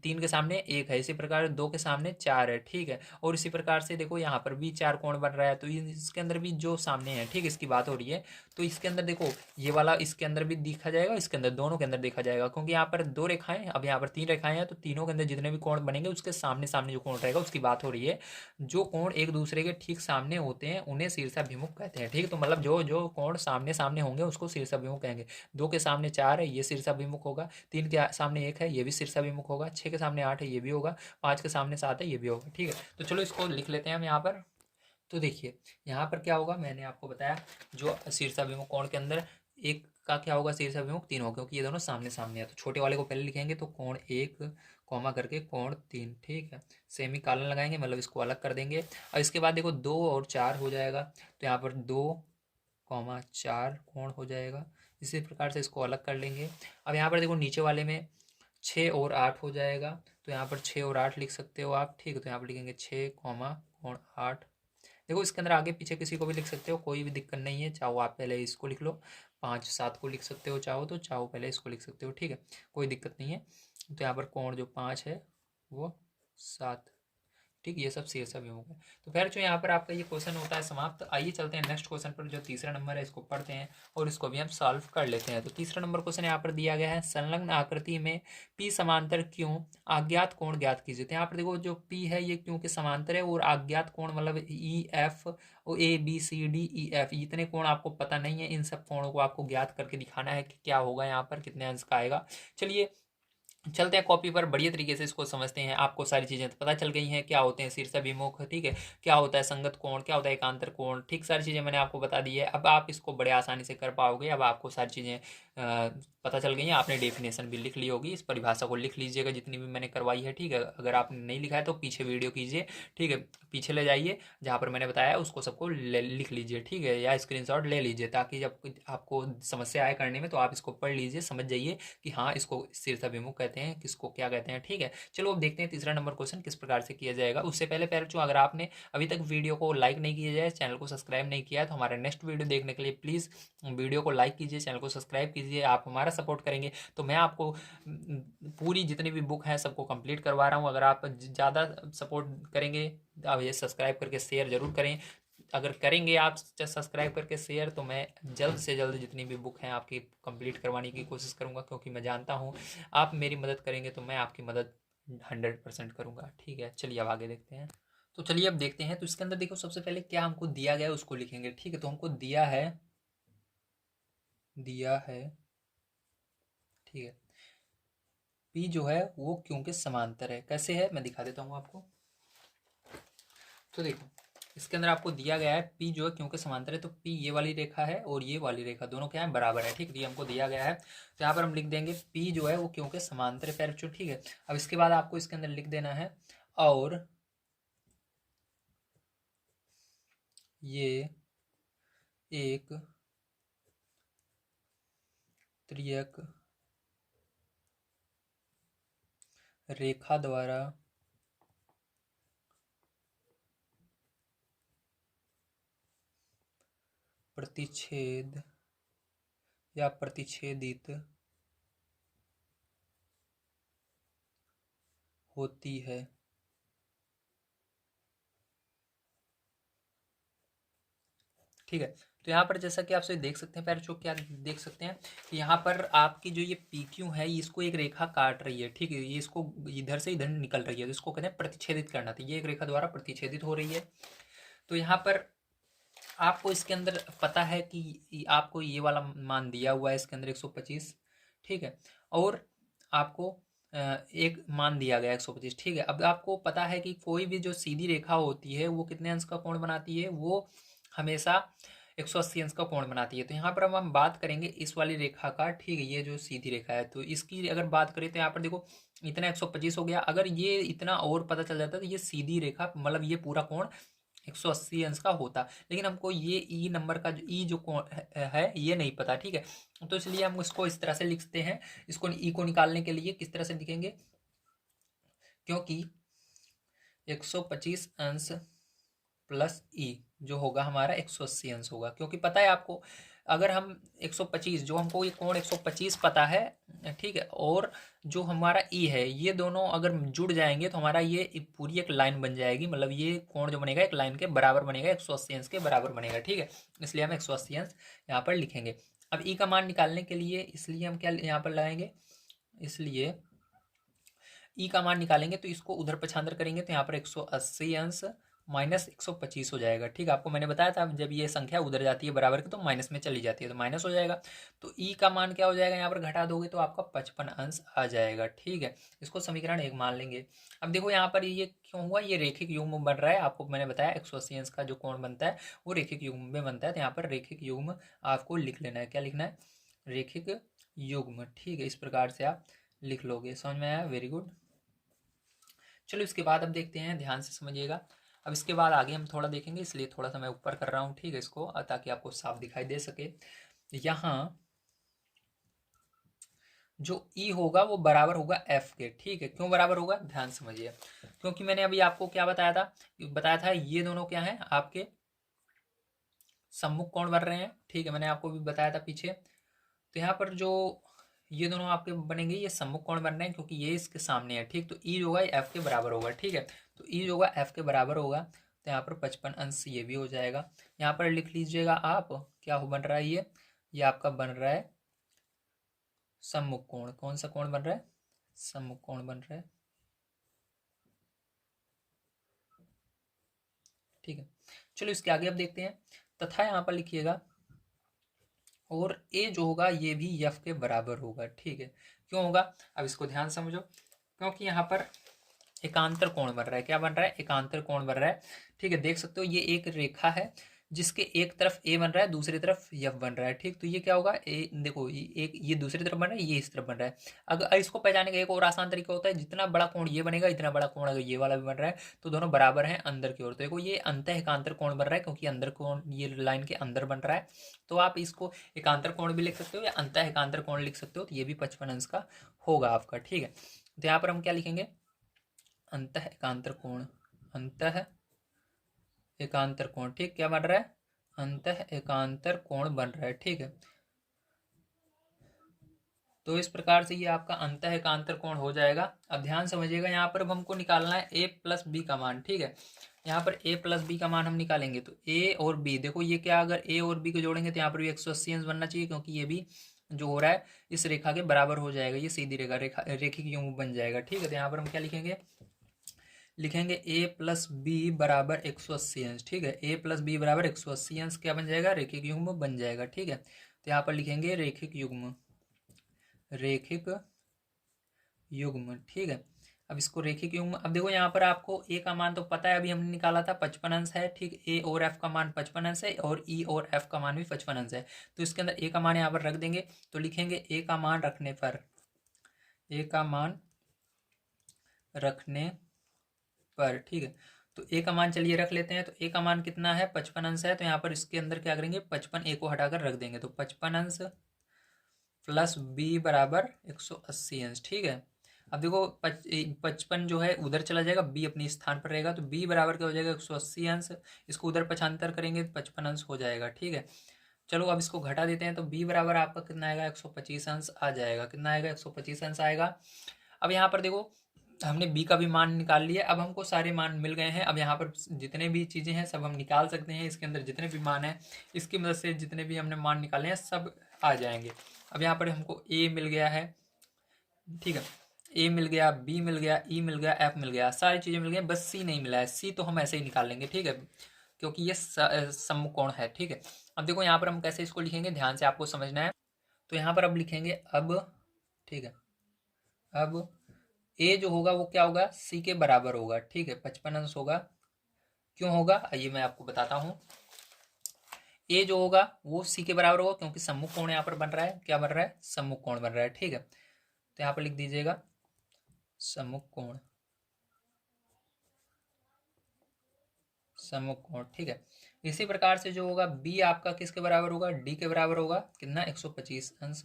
3 के सामने 1 है, इसी प्रकार 2 के सामने 4 है, ठीक है। और इसी प्रकार से देखो यहाँ पर भी 4 कोण बन रहा है, तो इसके अंदर भी जो सामने है, ठीक है, इसकी बात हो रही है, तो इसके अंदर देखो ये वाला इसके अंदर भी देखा जाएगा, इसके अंदर दोनों के अंदर देखा जाएगा, क्योंकि यहाँ पर 2 रेखाएं, अब यहाँ पर 3 रेखाएं हैं, तो तीनों के अंदर जितने भी कोण बनेंगे उसके सामने सामने जो कोण रहेगा उसकी बात हो रही है। जो कोण एक दूसरे के ठीक सामने होते हैं उन्हें शीर्षाभिमुख कहते हैं। ठीक है, तो मतलब जो जो कोण सामने सामने होंगे उसको शीर्षाभिमुख कहेंगे। 2 के सामने 4 है, ये शीर्षाभिमुख होगा। 3 के सामने 1 है, ये भी शीर्षाभिमुख होगा। 6 के सामने 8 है, ये भी होगा। 5 के सामने 7 है, ये भी होगा। ठीक है, तो चलो इसको लिख लेते हैं हम यहाँ पर। तो देखिए यहाँ पर क्या होगा, मैंने आपको बताया जो शीर्षाभिमुख कोण के अंदर एक का क्या होगा, शीर्षाभिमुख 3 होगा, क्योंकि ये दोनों सामने सामने है। तो छोटे वाले को पहले लिखेंगे, तो कोण 1 कॉमा करके कोण 3। ठीक है, सेमी कॉलन लगाएंगे, मतलब इसको अलग कर देंगे। और इसके बाद देखो 2 और 4 हो जाएगा, तो यहाँ पर 2 कॉमा 4 कोण हो जाएगा। इसी प्रकार से इसको अलग कर लेंगे। अब यहाँ पर देखो नीचे वाले में 6 और 8 हो जाएगा, तो यहाँ पर 6 और 8 लिख सकते हो आप। ठीक है, तो यहाँ पर लिखेंगे 6 कॉमा कोण 8। देखो इसके अंदर आगे पीछे किसी को भी लिख सकते हो, कोई भी दिक्कत नहीं है। चाहो आप पहले इसको लिख लो, 5 7 को लिख सकते हो, चाहो तो चाहो पहले इसको लिख सकते हो। ठीक है, कोई दिक्कत नहीं है। तो यहाँ पर कोण जो 5 है वो 7। ठीक, ये सब शीर्षाभिमुख है। तो फिर जो यहाँ पर आपका ये क्वेश्चन होता है समाप्त। आइए चलते हैं नेक्स्ट क्वेश्चन पर, जो तीसरा नंबर है इसको पढ़ते हैं और इसको भी हम सॉल्व कर लेते हैं। तो तीसरा नंबर क्वेश्चन यहाँ पर दिया गया है, संलग्न आकृति में पी समांतर क्यों अज्ञात कोण ज्ञात कीजिए। तो यहाँ पर देखो जो पी है ये क्यों के समांतर है, और अज्ञात कोण मतलब ई एफ और A B C D E F, इतने कोण आपको पता नहीं है। इन सब कोणों को आपको ज्ञात करके दिखाना है कि क्या होगा, यहाँ पर कितने अंश का आएगा। चलिए चलते हैं कॉपी पर, बढ़िया तरीके से इसको समझते हैं। आपको सारी चीज़ें तो पता चल गई हैं, क्या होते हैं शीर्षाभिमुख, ठीक है, क्या होता है संगत कोण, क्या होता है एकांतर कोण, ठीक, सारी चीज़ें मैंने आपको बता दी है। अब आप इसको बड़े आसानी से कर पाओगे। अब आपको सारी चीज़ें पता चल गई हैं। आपने डेफिनेशन भी लिख ली होगी, इस परिभाषा को लिख लीजिएगा जितनी भी मैंने करवाई है। ठीक है, अगर आपने नहीं लिखा है तो पीछे वीडियो कीजिए, ठीक है, पीछे ले जाइए जहाँ पर मैंने बताया उसको सबको लिख लीजिए। ठीक है, या स्क्रीनशॉट ले लीजिए, ताकि जब आपको समस्या आए करने में तो आप इसको पढ़ लीजिए, समझ जाइए कि हाँ इसको शीर्षाभिमुख कहते हैं, किसको क्या कहते हैं। ठीक है, चलो अब देखते हैं तीसरा नंबर क्वेश्चन किस प्रकार से किया जाएगा। उससे पहले जो अगर आपने अभी तक वीडियो को लाइक नहीं किया जाए, चैनल को सब्सक्राइब नहीं किया है, तो हमारे नेक्स्ट वीडियो देखने के लिए प्लीज़ वीडियो को लाइक कीजिए, चैनल को सब्सक्राइब कीजिए। आप हमारा सपोर्ट करेंगे तो मैं आपको पूरी जितनी भी बुक है सबको कंप्लीट करवा रहा हूँ। अगर आप ज़्यादा सपोर्ट करेंगे तो आप ये सब्सक्राइब करके शेयर जरूर करें। अगर करेंगे आप सब्सक्राइब करके शेयर, तो मैं जल्द से जल्द जितनी भी बुक हैं आपकी कंप्लीट करवाने की कोशिश करूँगा, क्योंकि मैं जानता हूँ आप मेरी मदद करेंगे तो मैं आपकी मदद 100% करूँगा। ठीक है, चलिए अब आगे देखते हैं। तो चलिए अब देखते हैं। तो इसके अंदर देखो सबसे पहले क्या हमको दिया गया है उसको लिखेंगे। ठीक है, तो हमको दिया है ठीक है, पी जो है वो क्यों के समांतर है। कैसे है मैं दिखा देता हूँ आपको। तो देखो इसके अंदर आपको दिया गया है पी जो है क्यों के समांतर है, तो पी ये वाली रेखा है और ये वाली रेखा दोनों क्या है, बराबर है। ठीक है, ये हमको दिया गया है, तो यहाँ पर हम लिख देंगे पी जो है वो क्यों के समांतर है। पैर ठीक है, अब इसके बाद आपको इसके अंदर लिख देना है और ये एक त्रियक रेखा द्वारा प्रतिच्छेद या प्रतिच्छेदित होती है। ठीक है, तो यहाँ पर जैसा कि आप सभी देख सकते हैं पैर क्या देख सकते हैं कि यहाँ पर आपकी जो ये पी क्यू है इसको एक रेखा काट रही है। ठीक है, ये इसको इधर से इधर निकल रही है, तो इसको कहते हैं प्रतिच्छेदित करना। तो ये एक रेखा द्वारा प्रतिच्छेदित हो रही है। तो यहाँ पर आपको इसके अंदर पता है कि आपको ये वाला मान दिया हुआ है इसके अंदर 125। ठीक है, और आपको एक मान दिया गया 125। ठीक है, अब आपको पता है कि कोई भी जो सीधी रेखा होती है वो कितने अंश का कोण बनाती है, वो हमेशा 180 अंश का कोण बनाती है। तो यहाँ पर अब हम बात करेंगे इस वाली रेखा का। ठीक है, ये जो सीधी रेखा है तो इसकी अगर बात करें तो यहाँ पर देखो इतना 125 हो गया। अगर ये इतना और पता चल जाता तो ये सीधी रेखा मतलब ये पूरा कोण 180 अंश का होता, लेकिन हमको ये ई नंबर का जो ई जो कोण है ये नहीं पता। ठीक है, तो इसलिए हम इसको इस तरह से लिखते हैं। इसको ई को निकालने के लिए किस तरह से लिखेंगे, क्योंकि 125 अंश प्लस ई जो होगा हमारा 180 अंश होगा, क्योंकि पता है आपको अगर हम 125 जो हमको ये कोण 125 पता है, ठीक है, और जो हमारा ई है, ये दोनों अगर जुड़ जाएंगे तो हमारा ये पूरी एक लाइन बन जाएगी। मतलब ये कोण जो बनेगा एक लाइन के बराबर बनेगा, 180 अंश के बराबर बनेगा, ठीक है। इसलिए हम 180 अंश यहाँ पर लिखेंगे। अब ई का मान निकालने के लिए इसलिए हम क्या यहाँ पर लगाएंगे, इसलिए ई का मान निकालेंगे तो इसको उधर पक्षांतर करेंगे तो यहाँ पर 180 अंश माइनस 125 हो जाएगा, ठीक है। आपको मैंने बताया था जब ये संख्या उधर जाती है बराबर की तो माइनस में चली जाती है, तो माइनस हो जाएगा। तो ई का मान क्या हो जाएगा, यहाँ पर घटा दोगे तो आपका 55 अंश आ जाएगा, ठीक है। इसको समीकरण 1 मान लेंगे। अब देखो यहाँ पर ये क्यों हुआ, ये रेखिक युग्म बन रहा है। आपको मैंने बताया 180 अंश का जो कोण बनता है वो रेखिक युग्म में बनता है, तो यहाँ पर रेखिक युग्म आपको लिख लेना है। क्या लिखना है, रेखिक युग्म, ठीक है। इस प्रकार से आप लिख लोगे। समझ में आया, वेरी गुड। चलो इसके बाद अब देखते हैं, ध्यान से समझिएगा। अब इसके बाद आगे हम थोड़ा देखेंगे, इसलिए थोड़ा सा मैं ऊपर कर रहा हूँ, ठीक है, इसको, ताकि आपको साफ दिखाई दे सके। यहाँ जो ई होगा वो बराबर होगा एफ के, ठीक है। क्यों बराबर होगा, ध्यान समझिए। क्योंकि मैंने अभी आपको क्या बताया था ये दोनों क्या हैं, आपके सम्मुख कोण बन रहे हैं, ठीक है। मैंने आपको भी बताया था पीछे। तो यहाँ पर जो ये दोनों आपके बनेंगे ये सम्मुख कोण बन रहे हैं क्योंकि ये इसके सामने है, ठीक। तो ई होगा एफ के बराबर होगा, ठीक है। तो ई होगा एफ के बराबर होगा, तो यहाँ पर 55 अंश ये भी हो जाएगा। यहाँ पर लिख लीजिएगा आप, क्या हो बन रहा है ये आपका बन रहा है सम्मुख कोण। कौन सा कोण बन रहा है, सम्मुख कोण बन रहा है, ठीक है। चलो इसके आगे अब देखते हैं। तथा यहाँ पर लिखिएगा और ए जो होगा ये भी एफ के बराबर होगा, ठीक है। क्यों होगा, अब इसको ध्यान समझो। क्योंकि यहाँ पर एकांतर कोण बन रहा है। क्या बन रहा है, एकांतर कोण बन रहा है, ठीक है। देख सकते हो ये एक रेखा है जिसके एक तरफ ए बन रहा है, दूसरी तरफ एफ बन रहा है, ठीक। तो ये क्या होगा, ए देखो एक ये दूसरी तरफ बन रहा है, ये इस तरफ बन रहा है। अगर इसको पहचानने का एक और आसान तरीका होता है, जितना बड़ा कोण ये बनेगा इतना बड़ा कोण अगर ये वाला भी बन रहा है तो दोनों बराबर हैं अंदर की ओर। तो देखो ये अंतः एकांतर कोण बन रहा है क्योंकि अंदर कोण ये लाइन के अंदर बन रहा है। तो आप इसको एकांतर कोण भी लिख सकते हो या अंतः एकांतर कोण लिख सकते हो, तो ये भी 55 अंश का होगा आपका, ठीक है। तो यहाँ पर हम क्या लिखेंगे, अंतः एकांतर कोण, अंतः एकांतर कोण, ठीक। क्या बन रहा है, अंतः एकांतर कोण बन रहा है, ठीक है। तो इस प्रकार से ये आपका अंतः एकांतर कोण हो जाएगा। अब ध्यान समझिएगा, यहाँ पर अब हमको निकालना है ए प्लस बी का मान, ठीक है। यहाँ पर ए प्लस बी का मान हम निकालेंगे तो ए और बी, देखो ये क्या, अगर ए और बी को जोड़ेंगे तो यहाँ पर भी 180 अंश बनना चाहिए क्योंकि ये भी जो हो रहा है इस रेखा के बराबर हो जाएगा। ये सीधी रेखा रेखिक युग्म बन जाएगा, ठीक है। तो यहाँ पर हम क्या लिखेंगे ए प्लस बी बराबर 180 अंश, ठीक है। ए प्लस बी बराबर 180 अंश क्या बन जाएगा, रेखिक युग्म बन जाएगा, ठीक है। तो यहाँ पर लिखेंगे रेखिक युग्म, रेखिक युग्म, ठीक है। अब इसको रेखिक युग्म, अब देखो यहाँ पर आपको ए का मान तो पता है, अभी हमने निकाला था 55 अंश है, ठीक। ए और एफ का मान 55 अंश है और ई और एफ का मान भी 55 अंश है। तो इसके अंदर ए का मान यहाँ पर रख देंगे, तो लिखेंगे ए का मान रखने पर, ए का मान रखने पर, ठीक है। तो ए का मान चलिए रख लेते हैं। तो ए का मान कितना है, 55 अंश है। तो यहाँ पर इसके अंदर क्या करेंगे, 55 ए को हटाकर रख देंगे, तो 55 अंश प्लस बी बराबर 180 अंश, ठीक है। अब देखो 55 जो है उधर चला जाएगा, बी अपने स्थान पर रहेगा, तो बी बराबर क्या हो जाएगा, 180 अंश। इसको उधर पक्षांतर करेंगे तो 55 अंश हो जाएगा, ठीक है। चलो अब इसको घटा देते हैं, तो बी बराबर आपका कितना आएगा, 125 अंश आ जाएगा। कितना आएगा, 125 अंश आएगा। अब यहाँ पर देखो हमने बी का भी मान निकाल लिया, अब हमको सारे मान मिल गए हैं। अब यहाँ पर जितने भी चीज़ें हैं सब हम निकाल सकते हैं, इसके अंदर जितने भी मान हैं इसकी मदद से जितने भी हमने मान निकाले हैं सब आ जाएंगे। अब यहाँ पर हमको ए मिल गया है, ठीक है, ए मिल गया, बी मिल गया, ई मिल गया, एफ मिल गया, सारी चीज़ें मिल गई, बस सी नहीं मिला है। सी तो हम ऐसे ही निकाल लेंगे, ठीक है, क्योंकि ये समकोण है, ठीक है। अब देखो यहाँ पर हम कैसे इसको लिखेंगे, ध्यान से आपको समझना है। तो यहाँ पर अब लिखेंगे अब, ठीक है, अब ए जो होगा वो क्या होगा, सी के बराबर होगा, ठीक है। 55 अंश होगा। क्यों होगा, आइए मैं आपको बताता हूँ। ए जो होगा वो सी के बराबर होगा क्योंकि सम्मुख कोण यहाँ पर बन रहा है, क्या बन रहा है, सम्मुख कोण बन रहा है, ठीक है। तो यहाँ पर लिख दीजिएगा सम्मुख कोण, सम्मुख कोण, ठीक है। इसी प्रकार से जो होगा बी आपका किसके बराबर होगा, डी के बराबर होगा, कितना, 125 अंश,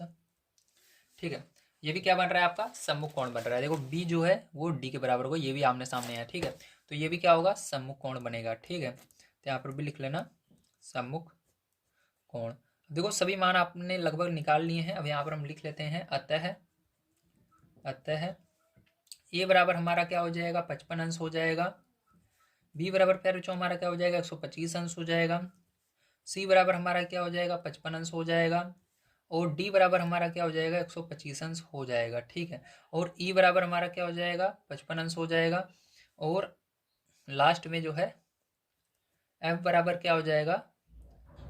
ठीक है। ये भी क्या बन रहा है आपका, सम्मुख कोण बन रहा है। देखो बी जो है वो डी के बराबर होगा, ये भी आमने सामने है, ठीक है। तो ये भी क्या होगा, सम्मुख कोण बनेगा, ठीक है। तो यहाँ पर भी लिख लेना सम्मुख कोण। देखो सभी मान आपने लगभग निकाल लिए हैं। अब यहाँ पर हम लिख लेते हैं अतः ए बराबर हमारा क्या हो जाएगा 55 अंश हो जाएगा। बी बराबर फिर जो हमारा क्या हो जाएगा 125 अंश हो जाएगा। सी बराबर हमारा क्या हो जाएगा 55 अंश हो जाएगा। और डी बराबर हमारा क्या हो जाएगा 125 अंश हो जाएगा। ठीक है। और ई बराबर हमारा क्या हो जाएगा 55 अंश हो जाएगा। और लास्ट में जो है एफ बराबर क्या हो जाएगा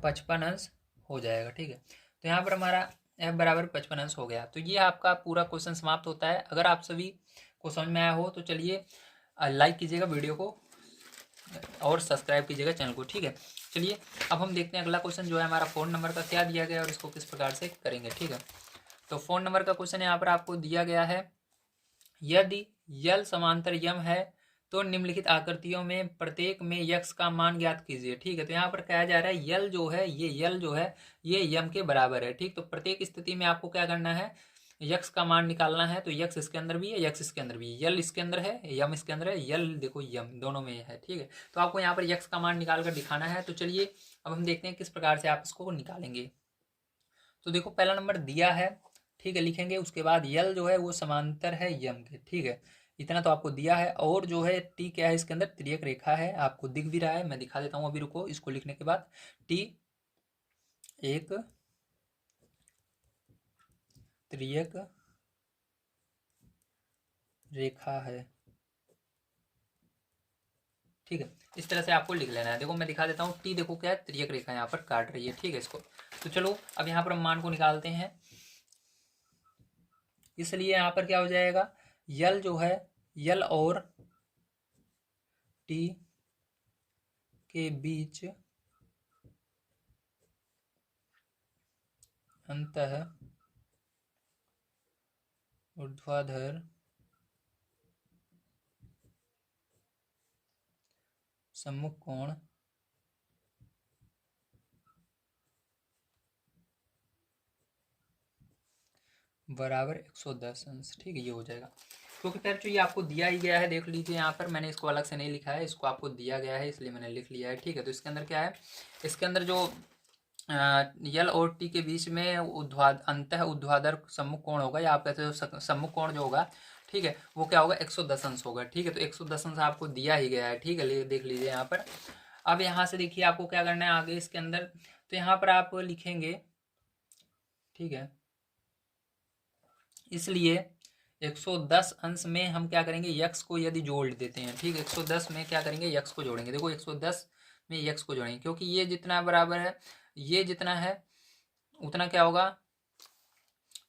55 अंश हो जाएगा। ठीक है। तो यहाँ पर हमारा एफ बराबर 55 अंश हो गया। तो ये आपका पूरा क्वेश्चन समाप्त होता है। अगर आप सभी को समझ में आया हो तो चलिए लाइक कीजिएगा वीडियो को और सब्सक्राइब कीजिएगा चैनल को। ठीक है। चलिए अब हम देखते हैं अगला क्वेश्चन जो है हमारा फ़ोन नंबर का क्या दिया गया और इसको किस प्रकार से करेंगे। ठीक है। तो फ़ोन नंबर का क्वेश्चन यहाँ पर आपको दिया गया है, यदि यल समांतर यम है तो निम्नलिखित आकृतियों में प्रत्येक में यक्स का मान ज्ञात कीजिए। ठीक है। तो यहाँ पर कहा जा रहा है यल जो है ये यम के बराबर है। ठीक। तो प्रत्येक स्थिति में आपको क्या करना है यक्स का मान निकालना है। तो यक्स इसके अंदर भी है, यक्स इसके अंदर भी है, यल इसके अंदर है, यम इसके अंदर है, यल देखो यम दोनों में है। ठीक है। तो आपको यहाँ पर यक्स का मान निकाल कर दिखाना है। तो चलिए अब हम देखते हैं किस प्रकार से आप इसको निकालेंगे। तो देखो पहला नंबर दिया है। ठीक है। लिखेंगे उसके बाद यल जो है वो समांतर है यम के। ठीक है। इतना तो आपको दिया है। और जो है टी क्या है इसके अंदर तिर्यक रेखा है, आपको दिख भी रहा है, मैं दिखा देता हूँ अभी, रुको। इसको लिखने के बाद टी एक तिर्यक रेखा है। ठीक है। इस तरह से आपको लिख लेना है। देखो मैं दिखा देता हूँ, टी देखो क्या है तिर्यक रेखा यहाँ पर काट रही है। ठीक है इसको। तो चलो अब यहाँ पर हम मान को निकालते हैं। इसलिए यहाँ पर क्या हो जाएगा यल जो है यल और टी के बीच अंतः ऊर्ध्वाधर सम्मुख कोण बराबर 110 अंश। ठीक है। ये हो जाएगा क्योंकि फिर जो ये आपको दिया ही गया है, देख लीजिए यहाँ पर मैंने इसको अलग से नहीं लिखा है, इसको आपको दिया गया है इसलिए मैंने लिख लिया है। ठीक है। तो इसके अंदर क्या है, इसके अंदर जो यल और टी के बीच में अंतः ऊर्ध्वाधर सम्मुख कोण होगा, या आप कहते हो सम्मुख कोण जो होगा, ठीक है, वो क्या होगा 110 अंश होगा। ठीक है। तो 110 अंश आपको दिया ही गया है। ठीक है। देख लीजिए यहाँ पर। अब यहाँ से देखिए आपको क्या करना है आगे इसके अंदर। तो यहाँ पर आप लिखेंगे, ठीक है, इसलिए 110 अंश में हम क्या करेंगे यक्स को यदि जोड़ देते हैं। ठीक है। 110 में क्या करेंगे यक्स को जोड़ेंगे। देखो 110 में यक्स को जोड़ेंगे क्योंकि ये जितना बराबर है ये जितना है उतना क्या होगा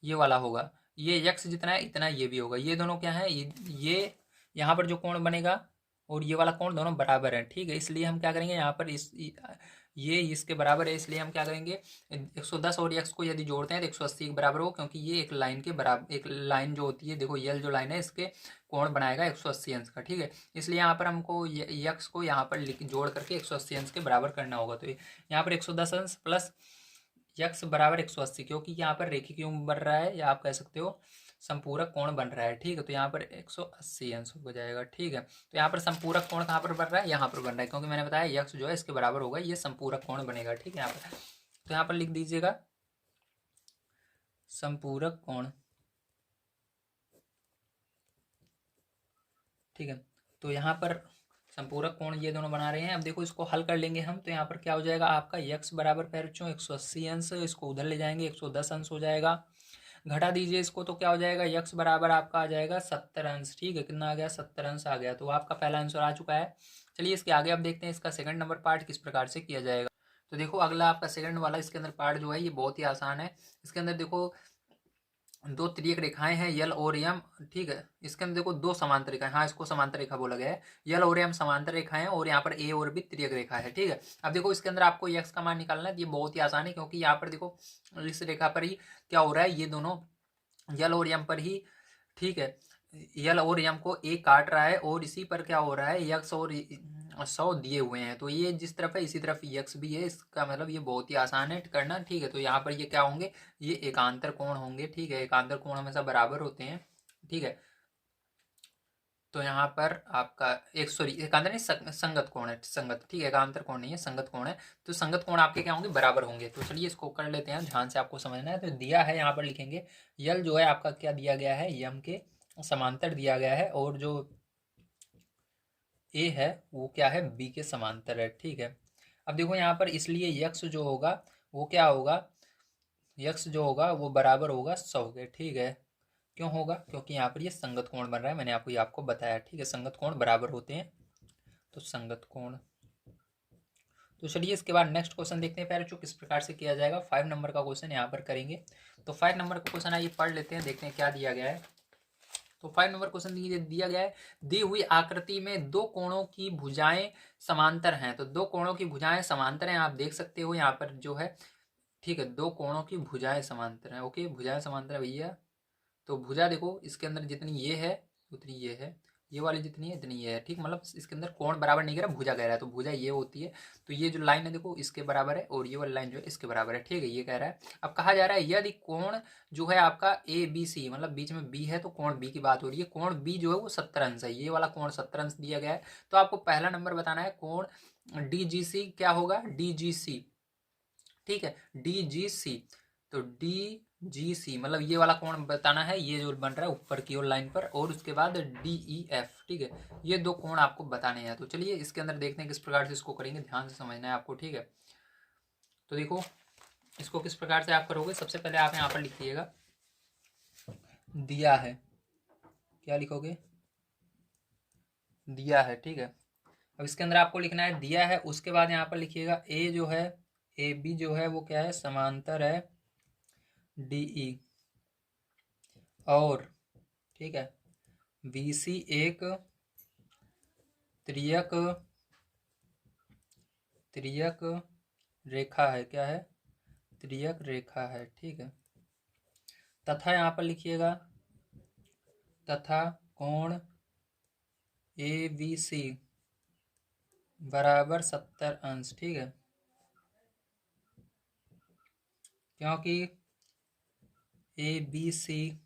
ये वाला होगा, ये यक्स जितना है इतना ये भी होगा। ये दोनों क्या है ये यहाँ पर जो कोण बनेगा और ये वाला कोण दोनों बराबर है। ठीक है। इसलिए हम क्या करेंगे यहाँ पर ये इसके बराबर है, इसलिए हम क्या करेंगे 110 और यक्स को यदि जोड़ते हैं तो 180 के बराबर हो, क्योंकि ये एक लाइन के बराबर, एक लाइन जो होती है देखो यल जो लाइन है इसके कोण बनाएगा 180 अंश का। ठीक है। इसलिए यहाँ पर हमको यक्स को यहाँ पर जोड़ करके 180 अंश के बराबर करना होगा। तो यहाँ पर 110 अंश प्लस यक्स बराबर 180, क्योंकि यहाँ पर रेखी क्यों बन रहा है या आप कह सकते हो संपूरक कोण बन रहा है। ठीक है। तो यहाँ पर 180 अंश हो जाएगा। ठीक है। तो यहाँ पर संपूरक कोण कहाँ पर बन रहा है, यहाँ पर बन रहा है, क्योंकि मैंने बताया यक्स जो है इसके बराबर होगा, ये संपूरक कोण बनेगा। ठीक है। यहाँ पर तो यहाँ पर लिख दीजिएगा संपूरक कोण। ठीक है। तो यहाँ पर संपूरक कोण ये दोनों बना रहे हैं। अब देखो इसको हल कर लेंगे हम। तो यहाँ पर क्या हो जाएगा आपका यक्स बराबर पैरचो 180 अंश, इसको उधर ले जाएंगे 110 अंश हो जाएगा। घटा दीजिए इसको तो क्या हो जाएगा यक्स बराबर आपका आ जाएगा 70 अंश। ठीक है। कितना आ गया 70 अंश आ गया। तो आपका पहला आंसर आ चुका है। चलिए इसके आगे अब देखते हैं इसका सेकंड नंबर पार्ट किस प्रकार से किया जाएगा। तो देखो अगला आपका सेकंड वाला इसके अंदर पार्ट जो है ये बहुत ही आसान है। इसके अंदर देखो दो तिर्यक रेखाएं हैं यल और यम। ठीक है। इसके अंदर देखो दो समांतर रेखाएं, हाँ इसको समांतर रेखा बोला गया है। यल और यम समांतर रेखाएं हैं और यहाँ पर ए और बी तिर्यक रेखा है। ठीक है। अब देखो इसके अंदर आपको यक्स का मान निकालना है। ये बहुत ही आसान है क्योंकि यहाँ पर देखो इस रेखा पर ही क्या हो रहा है, ये दोनों यल और यम पर ही, ठीक है, यल और यम को ए काट रहा है और इसी पर क्या हो रहा है यक्स और 100 दिए हुए हैं। तो ये जिस तरफ है इसी तरफ यक्स भी है, इसका मतलब ये बहुत ही आसान है करना। ठीक है। तो यहाँ पर ये क्या होंगे ये एकांतर कोण होंगे। ठीक है। एकांतर कोण हमेशा बराबर होते हैं। ठीक है। तो यहाँ पर आपका एक सॉरी एकांतर नहीं संगत कोण है, संगत, ठीक है, एकांतर कोण नहीं है, संगत कोण है। तो संगत कोण आपके क्या होंगे, बराबर होंगे। तो चलिए इसको कर लेते हैं, ध्यान से आपको समझना है। तो दिया है, यहाँ पर लिखेंगे यल जो है आपका क्या दिया गया है, यम के समांतर दिया गया है, और जो ए है वो क्या है, बी के समांतर है, ठीक है। अब देखो यहाँ पर इसलिए यक्स जो होगा वो क्या होगा, यक्स जो होगा वो बराबर होगा 100 के, ठीक है। क्यों होगा, क्योंकि यहाँ पर ये संगत कोण बन रहा है, मैंने आपको बताया, ठीक है, संगत कोण बराबर होते हैं, तो संगत कोण। तो चलिए इसके बाद नेक्स्ट क्वेश्चन देखते हैं पहले, जो किस प्रकार से किया जाएगा। 5 नंबर का क्वेश्चन यहाँ पर करेंगे। तो 5 नंबर का क्वेश्चन आइए पढ़ लेते हैं, देखते हैं क्या दिया गया है। तो 5 नंबर क्वेश्चन दिया गया है, दी हुई आकृति में दो कोणों की भुजाएं समांतर हैं। तो दो कोणों की भुजाएं समांतर हैं, आप देख सकते हो यहाँ पर जो है, ठीक है, दो कोणों की भुजाएं समांतर हैं। ओके, भुजाएं समांतर है भैया। तो भुजा देखो इसके अंदर जितनी ये है उतनी ये है, ये वाली जितनी है इतनी ये है, ठीक, मतलब इसके अंदर कोण बराबर नहीं कह रहा, भुजा कह रहा है। तो भुजा ये होती है, तो ये जो लाइन है देखो इसके बराबर है, और ये वाली लाइन जो है इसके बराबर है, ठीक है, ये कह रहा है। अब कहा जा रहा है यदि कोण जो है आपका ए बी सी, मतलब बीच में बी है तो कोण बी की बात हो रही है, कोण बी जो है वो 70 अंश है, ये वाला कोण 70 अंश दिया गया है। तो आपको पहला नंबर बताना है कोण डी जी सी क्या होगा, डी जी सी, ठीक है, डी जी सी। तो डी जी सी मतलब ये वाला कोण बताना है, ये जो बन रहा है ऊपर की ओर लाइन पर, और उसके बाद डी ई एफ, ठीक है, ये दो कोण आपको बताने हैं। तो चलिए इसके अंदर देखते हैं किस प्रकार से इसको करेंगे, ध्यान से समझना है आपको, ठीक है। तो देखो इसको किस प्रकार से आप करोगे, सबसे पहले आप यहाँ पर लिखिएगा दिया है, क्या लिखोगे, दिया है, ठीक है। अब इसके अंदर आपको लिखना है दिया है, उसके बाद यहाँ पर लिखिएगा ए जो है, ए बी जो है वो क्या है, समांतर है डी ई, और ठीक है बी सी एक त्रियक त्रियक रेखा है, क्या है, त्रियक रेखा है, ठीक है। तथा यहाँ पर लिखिएगा तथा कोण ए बी सी बराबर 70 अंश, ठीक है, क्योंकि ए बी सी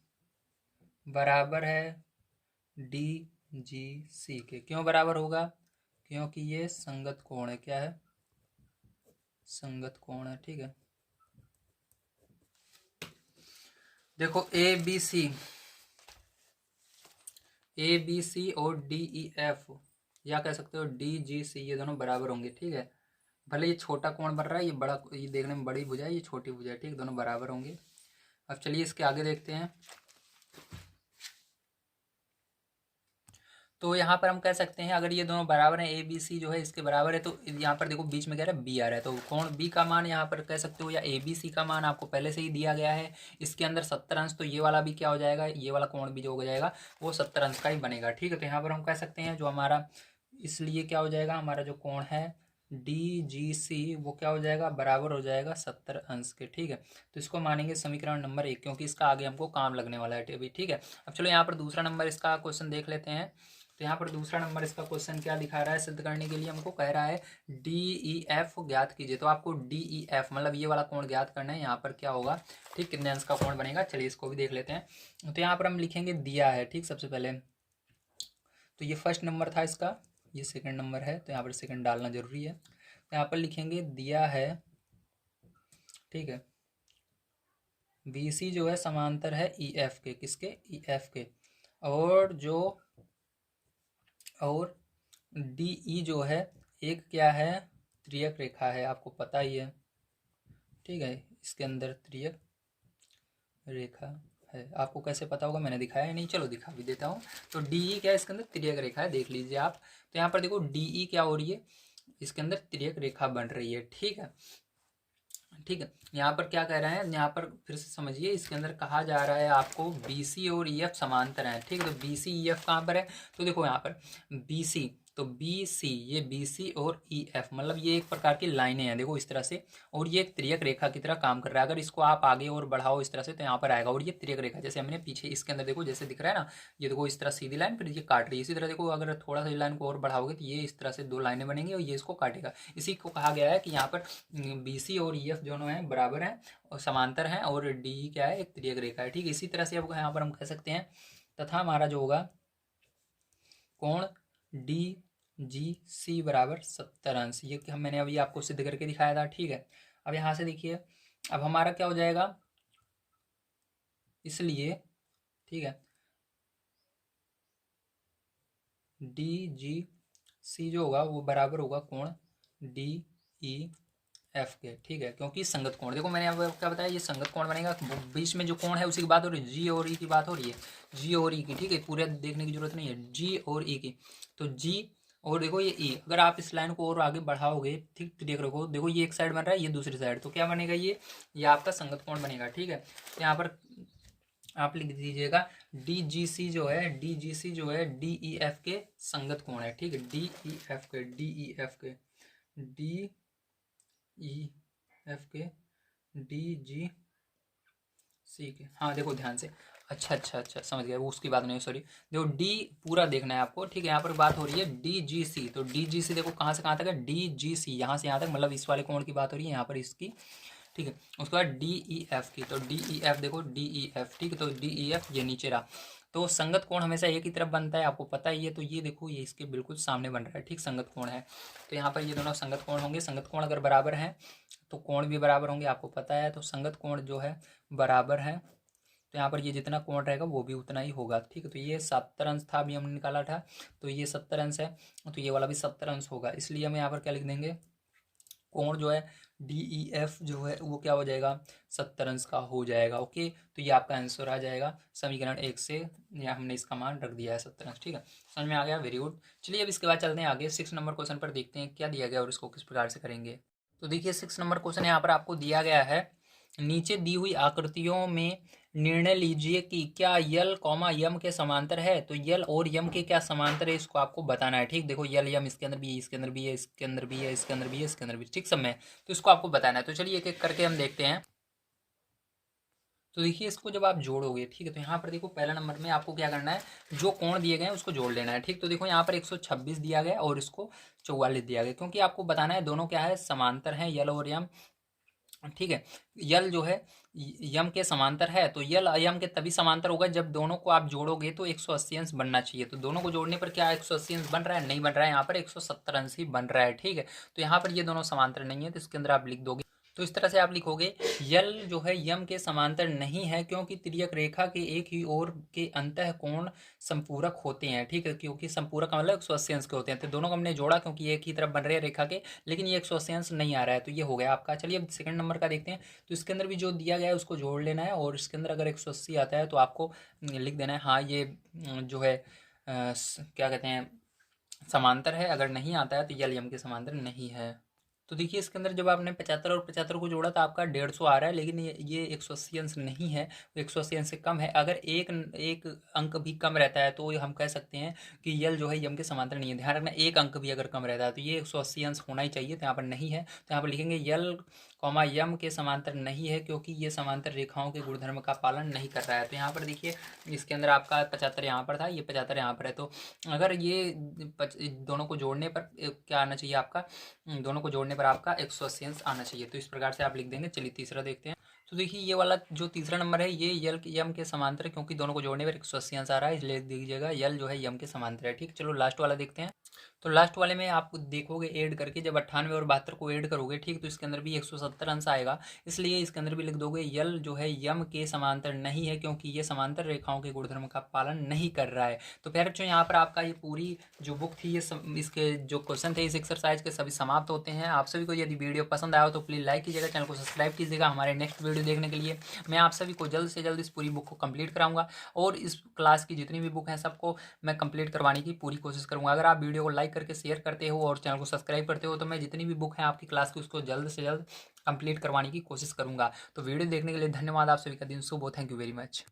बराबर है डी जी सी के। क्यों बराबर होगा, क्योंकि ये संगत कोण है, क्या है, संगत कोण है, ठीक है। देखो ए बी सी और डी ई एफ, या कह सकते हो डी जी सी, ये दोनों बराबर होंगे, ठीक है। भले ये छोटा कोण बन रहा है, ये बड़ा, ये देखने में बड़ी भुजा है, ये छोटी भुजा है, ठीक, दोनों बराबर होंगे। अब चलिए इसके आगे देखते हैं। तो यहाँ पर हम कह सकते हैं अगर ये दोनों बराबर हैं, ए बी सी जो है इसके बराबर है, तो यहाँ पर देखो बीच में कह रहा है बी आ रहा है, तो कोण बी का मान यहाँ पर कह सकते हो, या ए बी सी का मान आपको पहले से ही दिया गया है, इसके अंदर 70 अंश, तो ये वाला भी क्या हो जाएगा, ये वाला कोण भी जो हो जाएगा वो 70 अंश का ही बनेगा, ठीक है। तो यहाँ पर हम कह सकते हैं जो हमारा, इसलिए क्या हो जाएगा, हमारा जो कोण है डी जी सी वो क्या हो जाएगा, बराबर हो जाएगा 70 अंश के, ठीक है। तो इसको मानेंगे समीकरण नंबर 1, क्योंकि इसका आगे हमको काम लगने वाला है अभी, ठीक है। अब चलो यहाँ पर दूसरा नंबर इसका क्वेश्चन देख लेते हैं। तो यहाँ पर दूसरा नंबर इसका क्वेश्चन क्या दिखा रहा है, सिद्ध करने के लिए हमको कह रहा है डी ई एफ ज्ञात कीजिए। तो आपको डी ई एफ मतलब ये वाला कोण ज्ञात करना है, यहाँ पर क्या होगा, ठीक, कितने अंश का कोण बनेगा, चलिए इसको भी देख लेते हैं। तो यहाँ पर हम लिखेंगे दिया है, ठीक, सबसे पहले तो ये फर्स्ट नंबर था इसका, ये सेकंड नंबर है, तो यहाँ पर सेकंड डालना जरूरी है। तो यहाँ पर लिखेंगे दिया है, ठीक है, बी सी जो है समांतर है ई एफ के, किसके, ई एफ के, और जो और डी ई जो है एक क्या है, त्रियक रेखा है, आपको पता ही है, ठीक है, इसके अंदर त्रियक रेखा है। आपको कैसे पता होगा, मैंने दिखाया है नहीं, चलो दिखा भी देता हूँ। तो डी ई क्या है, इसके अंदर त्रियक रेखा है, देख लीजिए आप। तो यहाँ पर देखो डी ई क्या हो रही है, इसके अंदर त्रियक रेखा बन रही है, ठीक है, ठीक है। यहाँ पर क्या कह रहे हैं, यहाँ पर फिर से समझिए, इसके अंदर कहा जा रहा है आपको बी सी और ई एफ समांतर हैं, ठीक है। तो बी सी ई एफ कहाँ पर है, तो देखो यहाँ पर बी सी, तो बी सी, ये बी सी और ई एफ मतलब ये एक प्रकार की लाइनें हैं, देखो इस तरह से, और ये एक त्रियक रेखा की तरह काम कर रहा है। अगर इसको आप आगे और बढ़ाओ इस तरह से तो यहाँ पर आएगा, और ये त्रियक रेखा जैसे हमने पीछे इसके अंदर देखो जैसे दिख रहा है ना, ये देखो इस तरह सीधी लाइन, फिर ये काट रही है, इसी तरह देखो अगर थोड़ा सा लाइन को और बढ़ाओगे तो ये इस तरह से दो लाइनें बनेंगी और ये इसको काटेगा। इसी को कहा गया है कि यहाँ पर बी सी और ई एफ दोनों हैं बराबर हैं और समांतर हैं, और डी क्या है, एक त्रियक रेखा है, ठीक है। इसी तरह से अब यहाँ पर हम कह सकते हैं तथा हमारा जो होगा कोण DGC बराबर 70 अंश। ये मैंने अभी आपको सिद्ध करके दिखाया था। ठीक है, अब यहाँ से देखिए, अब हमारा क्या हो जाएगा, इसलिए ठीक है DGC जो होगा वो बराबर होगा कोण DEF के। ठीक है, क्योंकि संगत कोण, देखो मैंने अब क्या बताया, ये संगत कोण बनेगा। बीच में जो कोण है उसी की बात हो रही है, जी और ई की बात हो रही है, जी और ई की। ठीक है, पूरे देखने की जरूरत नहीं है, जी और ई की। तो जी और देखो ये ई, अगर आप इस लाइन को और आगे बढ़ाओगे, ठीक, तो देख रखो, देखो ये एक साइड बन रहा है, ये दूसरी साइड, तो क्या बनेगा, ये आपका संगत कोण बनेगा। ठीक है, तो यहाँ पर आप लिख दीजिएगा DGC जो है, DGC जो है DEF के संगत कोण है। ठीक है, DEF के DGC के, हाँ देखो ध्यान से, अच्छा समझ गया, वो उसकी बात नहीं, सॉरी। देखो डी पूरा देखना है आपको। ठीक है, यहाँ पर बात हो रही है DGC, तो DGC देखो कहाँ से कहाँ तक है, DGC यहाँ से यहाँ तक, मतलब इस वाले कोण की बात हो रही है यहाँ पर इसकी। ठीक है, उसके बाद DEF की, तो DEF देखो DEF, ठीक है, तो DEF ये नीचे रहा। तो संगत कोण हमेशा एक ही तरफ बनता है, आपको पता ही है। तो ये देखो, ये इसके बिल्कुल सामने बन रहा है। ठीक, संगत कोण है, तो यहाँ पर ये दोनों संगत कोण होंगे। संगत कोण अगर बराबर हैं तो कोण भी बराबर होंगे, आपको पता है। तो संगत कोण जो है बराबर है, तो यहाँ पर ये जितना कोण रहेगा वो भी उतना ही होगा। ठीक है, तो ये 70 अंश था, अभी हमने निकाला था, तो ये 70 अंश है, तो ये वाला भी 70 अंश होगा। इसलिए हम यहाँ पर क्या लिख देंगे, कोण जो है DEF जो है वो क्या हो जाएगा, 70 अंश का हो जाएगा। ओके, तो ये आपका आंसर आ जाएगा समीकरण 1 से, या हमने इसका मान रख दिया है 70 अंश। ठीक है, समझ में आ गया, वेरी गुड। चलिए अब इसके बाद चलते हैं आगे 6 नंबर क्वेश्चन पर, देखते हैं क्या दिया गया और इसको किस प्रकार से करेंगे। तो देखिए 6 नंबर क्वेश्चन यहाँ पर आपको दिया गया है, नीचे दी हुई आकृतियों में निर्णय लीजिए कि क्या यल कॉमा यम के समांतर है। तो यल और यम के क्या समांतर है, इसको आपको बताना है। ठीक, देखो यल यम इसके अंदर भी है, इसके अंदर भी है, इसके अंदर भी है, इसके अंदर भी है, इसके अंदर भी, ठीक सब में, तो इसको आपको बताना है। तो चलिए एक एक करके हम देखते हैं। तो देखिए इसको जब आप जोड़ोगे, ठीक है, तो यहाँ पर देखो पहला नंबर में आपको क्या करना है, जो कोण दिए गए हैं उसको जोड़ लेना है। ठीक, तो देखो यहाँ पर 126 दिया गया और इसको 44 दिया गया, क्योंकि आपको बताना है दोनों क्या है, समांतर है, यल और यम। ठीक है, यल जो है यम के समांतर है, तो यल यम के तभी समांतर होगा जब दोनों को आप जोड़ोगे तो 180 अंश बनना चाहिए। तो दोनों को जोड़ने पर क्या 180 अंश बन रहा है, नहीं बन रहा है, यहाँ पर 170 अंश ही बन रहा है। ठीक है, तो यहाँ पर ये दोनों समांतर नहीं है, तो इसके अंदर आप लिख दोगे, तो इस तरह से आप लिखोगे, यल जो है यम के समांतर नहीं है क्योंकि तिर्यक रेखा के एक ही ओर के अंतः कोण संपूरक होते हैं। ठीक है, क्योंकि संपूरक का मतलब 180 अंश के होते हैं, तो दोनों को हमने जोड़ा क्योंकि एक ही तरफ बन रहे हैं रेखा के, लेकिन ये 180 अंश नहीं आ रहा है, तो ये हो गया आपका। चलिए अब सेकंड नंबर का देखते हैं। तो इसके अंदर भी जो दिया गया है उसको जोड़ लेना है, और इसके अंदर अगर 180 आता है तो आपको लिख देना है, हाँ ये जो है क्या कहते हैं, समांतर है। अगर नहीं आता है तो यल यम के समांतर नहीं है। तो देखिए इसके अंदर जब आपने 75 और 75 को जोड़ा तो आपका 150 आ रहा है, लेकिन ये 180 अंश नहीं है, 180 अंश से कम है। अगर एक एक अंक भी कम रहता है तो हम कह सकते हैं कि यल जो है यम के समांतर नहीं है। ध्यान रखना, एक अंक भी अगर कम रहता है तो ये 180 अंश होना ही चाहिए, तो यहाँ पर नहीं है, तो यहाँ पर लिखेंगे यल कॉमा यम के समांतर नहीं है क्योंकि ये समांतर रेखाओं के गुणधर्म का पालन नहीं कर रहा है। तो यहाँ पर देखिए इसके अंदर आपका 75 यहाँ पर था, ये 75 यहाँ पर है, तो अगर ये दोनों को जोड़ने पर क्या आना चाहिए आपका, दोनों को जोड़ने पर आपका 180 अंश आना चाहिए। तो इस प्रकार से आप लिख देंगे। चलिए तीसरा देखते हैं। तो देखिए ये वाला जो तीसरा नंबर है ये यल यम के समांतर है, क्योंकि दोनों को जोड़ने पर 180 अंश आ रहा है, इसलिए दीजिएगा यल जो है यम के समांतर है। ठीक, चलो लास्ट वाला देखते हैं। तो लास्ट वाले में आप देखोगे ऐड करके, जब 98 और 72 को ऐड करोगे, ठीक, तो इसके अंदर भी 170 अंश आएगा, इसलिए इसके अंदर भी लिख दोगे यल जो है यम के समांतर नहीं है क्योंकि ये समांतर रेखाओं के गुणधर्म का पालन नहीं कर रहा है। तो प्यारे बच्चों यहाँ पर आपका ये पूरी जो बुक थी, ये इसके जो क्वेश्चन थे इस एक्सरसाइज के सभी समाप्त होते हैं। आप सभी को यदि वीडियो पसंद आया हो तो प्लीज़ लाइक कीजिएगा, चैनल को सब्सक्राइब कीजिएगा हमारे नेक्स्ट वीडियो देखने के लिए। मैं आप सभी को जल्द से जल्द इस पूरी बुक को कंप्लीट कराऊंगा, और इस क्लास की जितनी भी बुक हैं सबको मैं कंप्लीट करवाने की पूरी कोशिश करूंगा। अगर आप वीडियो को लाइक करके शेयर करते हो और चैनल को सब्सक्राइब करते हो तो मैं जितनी भी बुक है आपकी क्लास की उसको जल्द से जल्द कंप्लीट करवाने की कोशिश करूंगा। तो वीडियो देखने के लिए धन्यवाद। आप सभी का दिन शुभ हो। Thank you very much.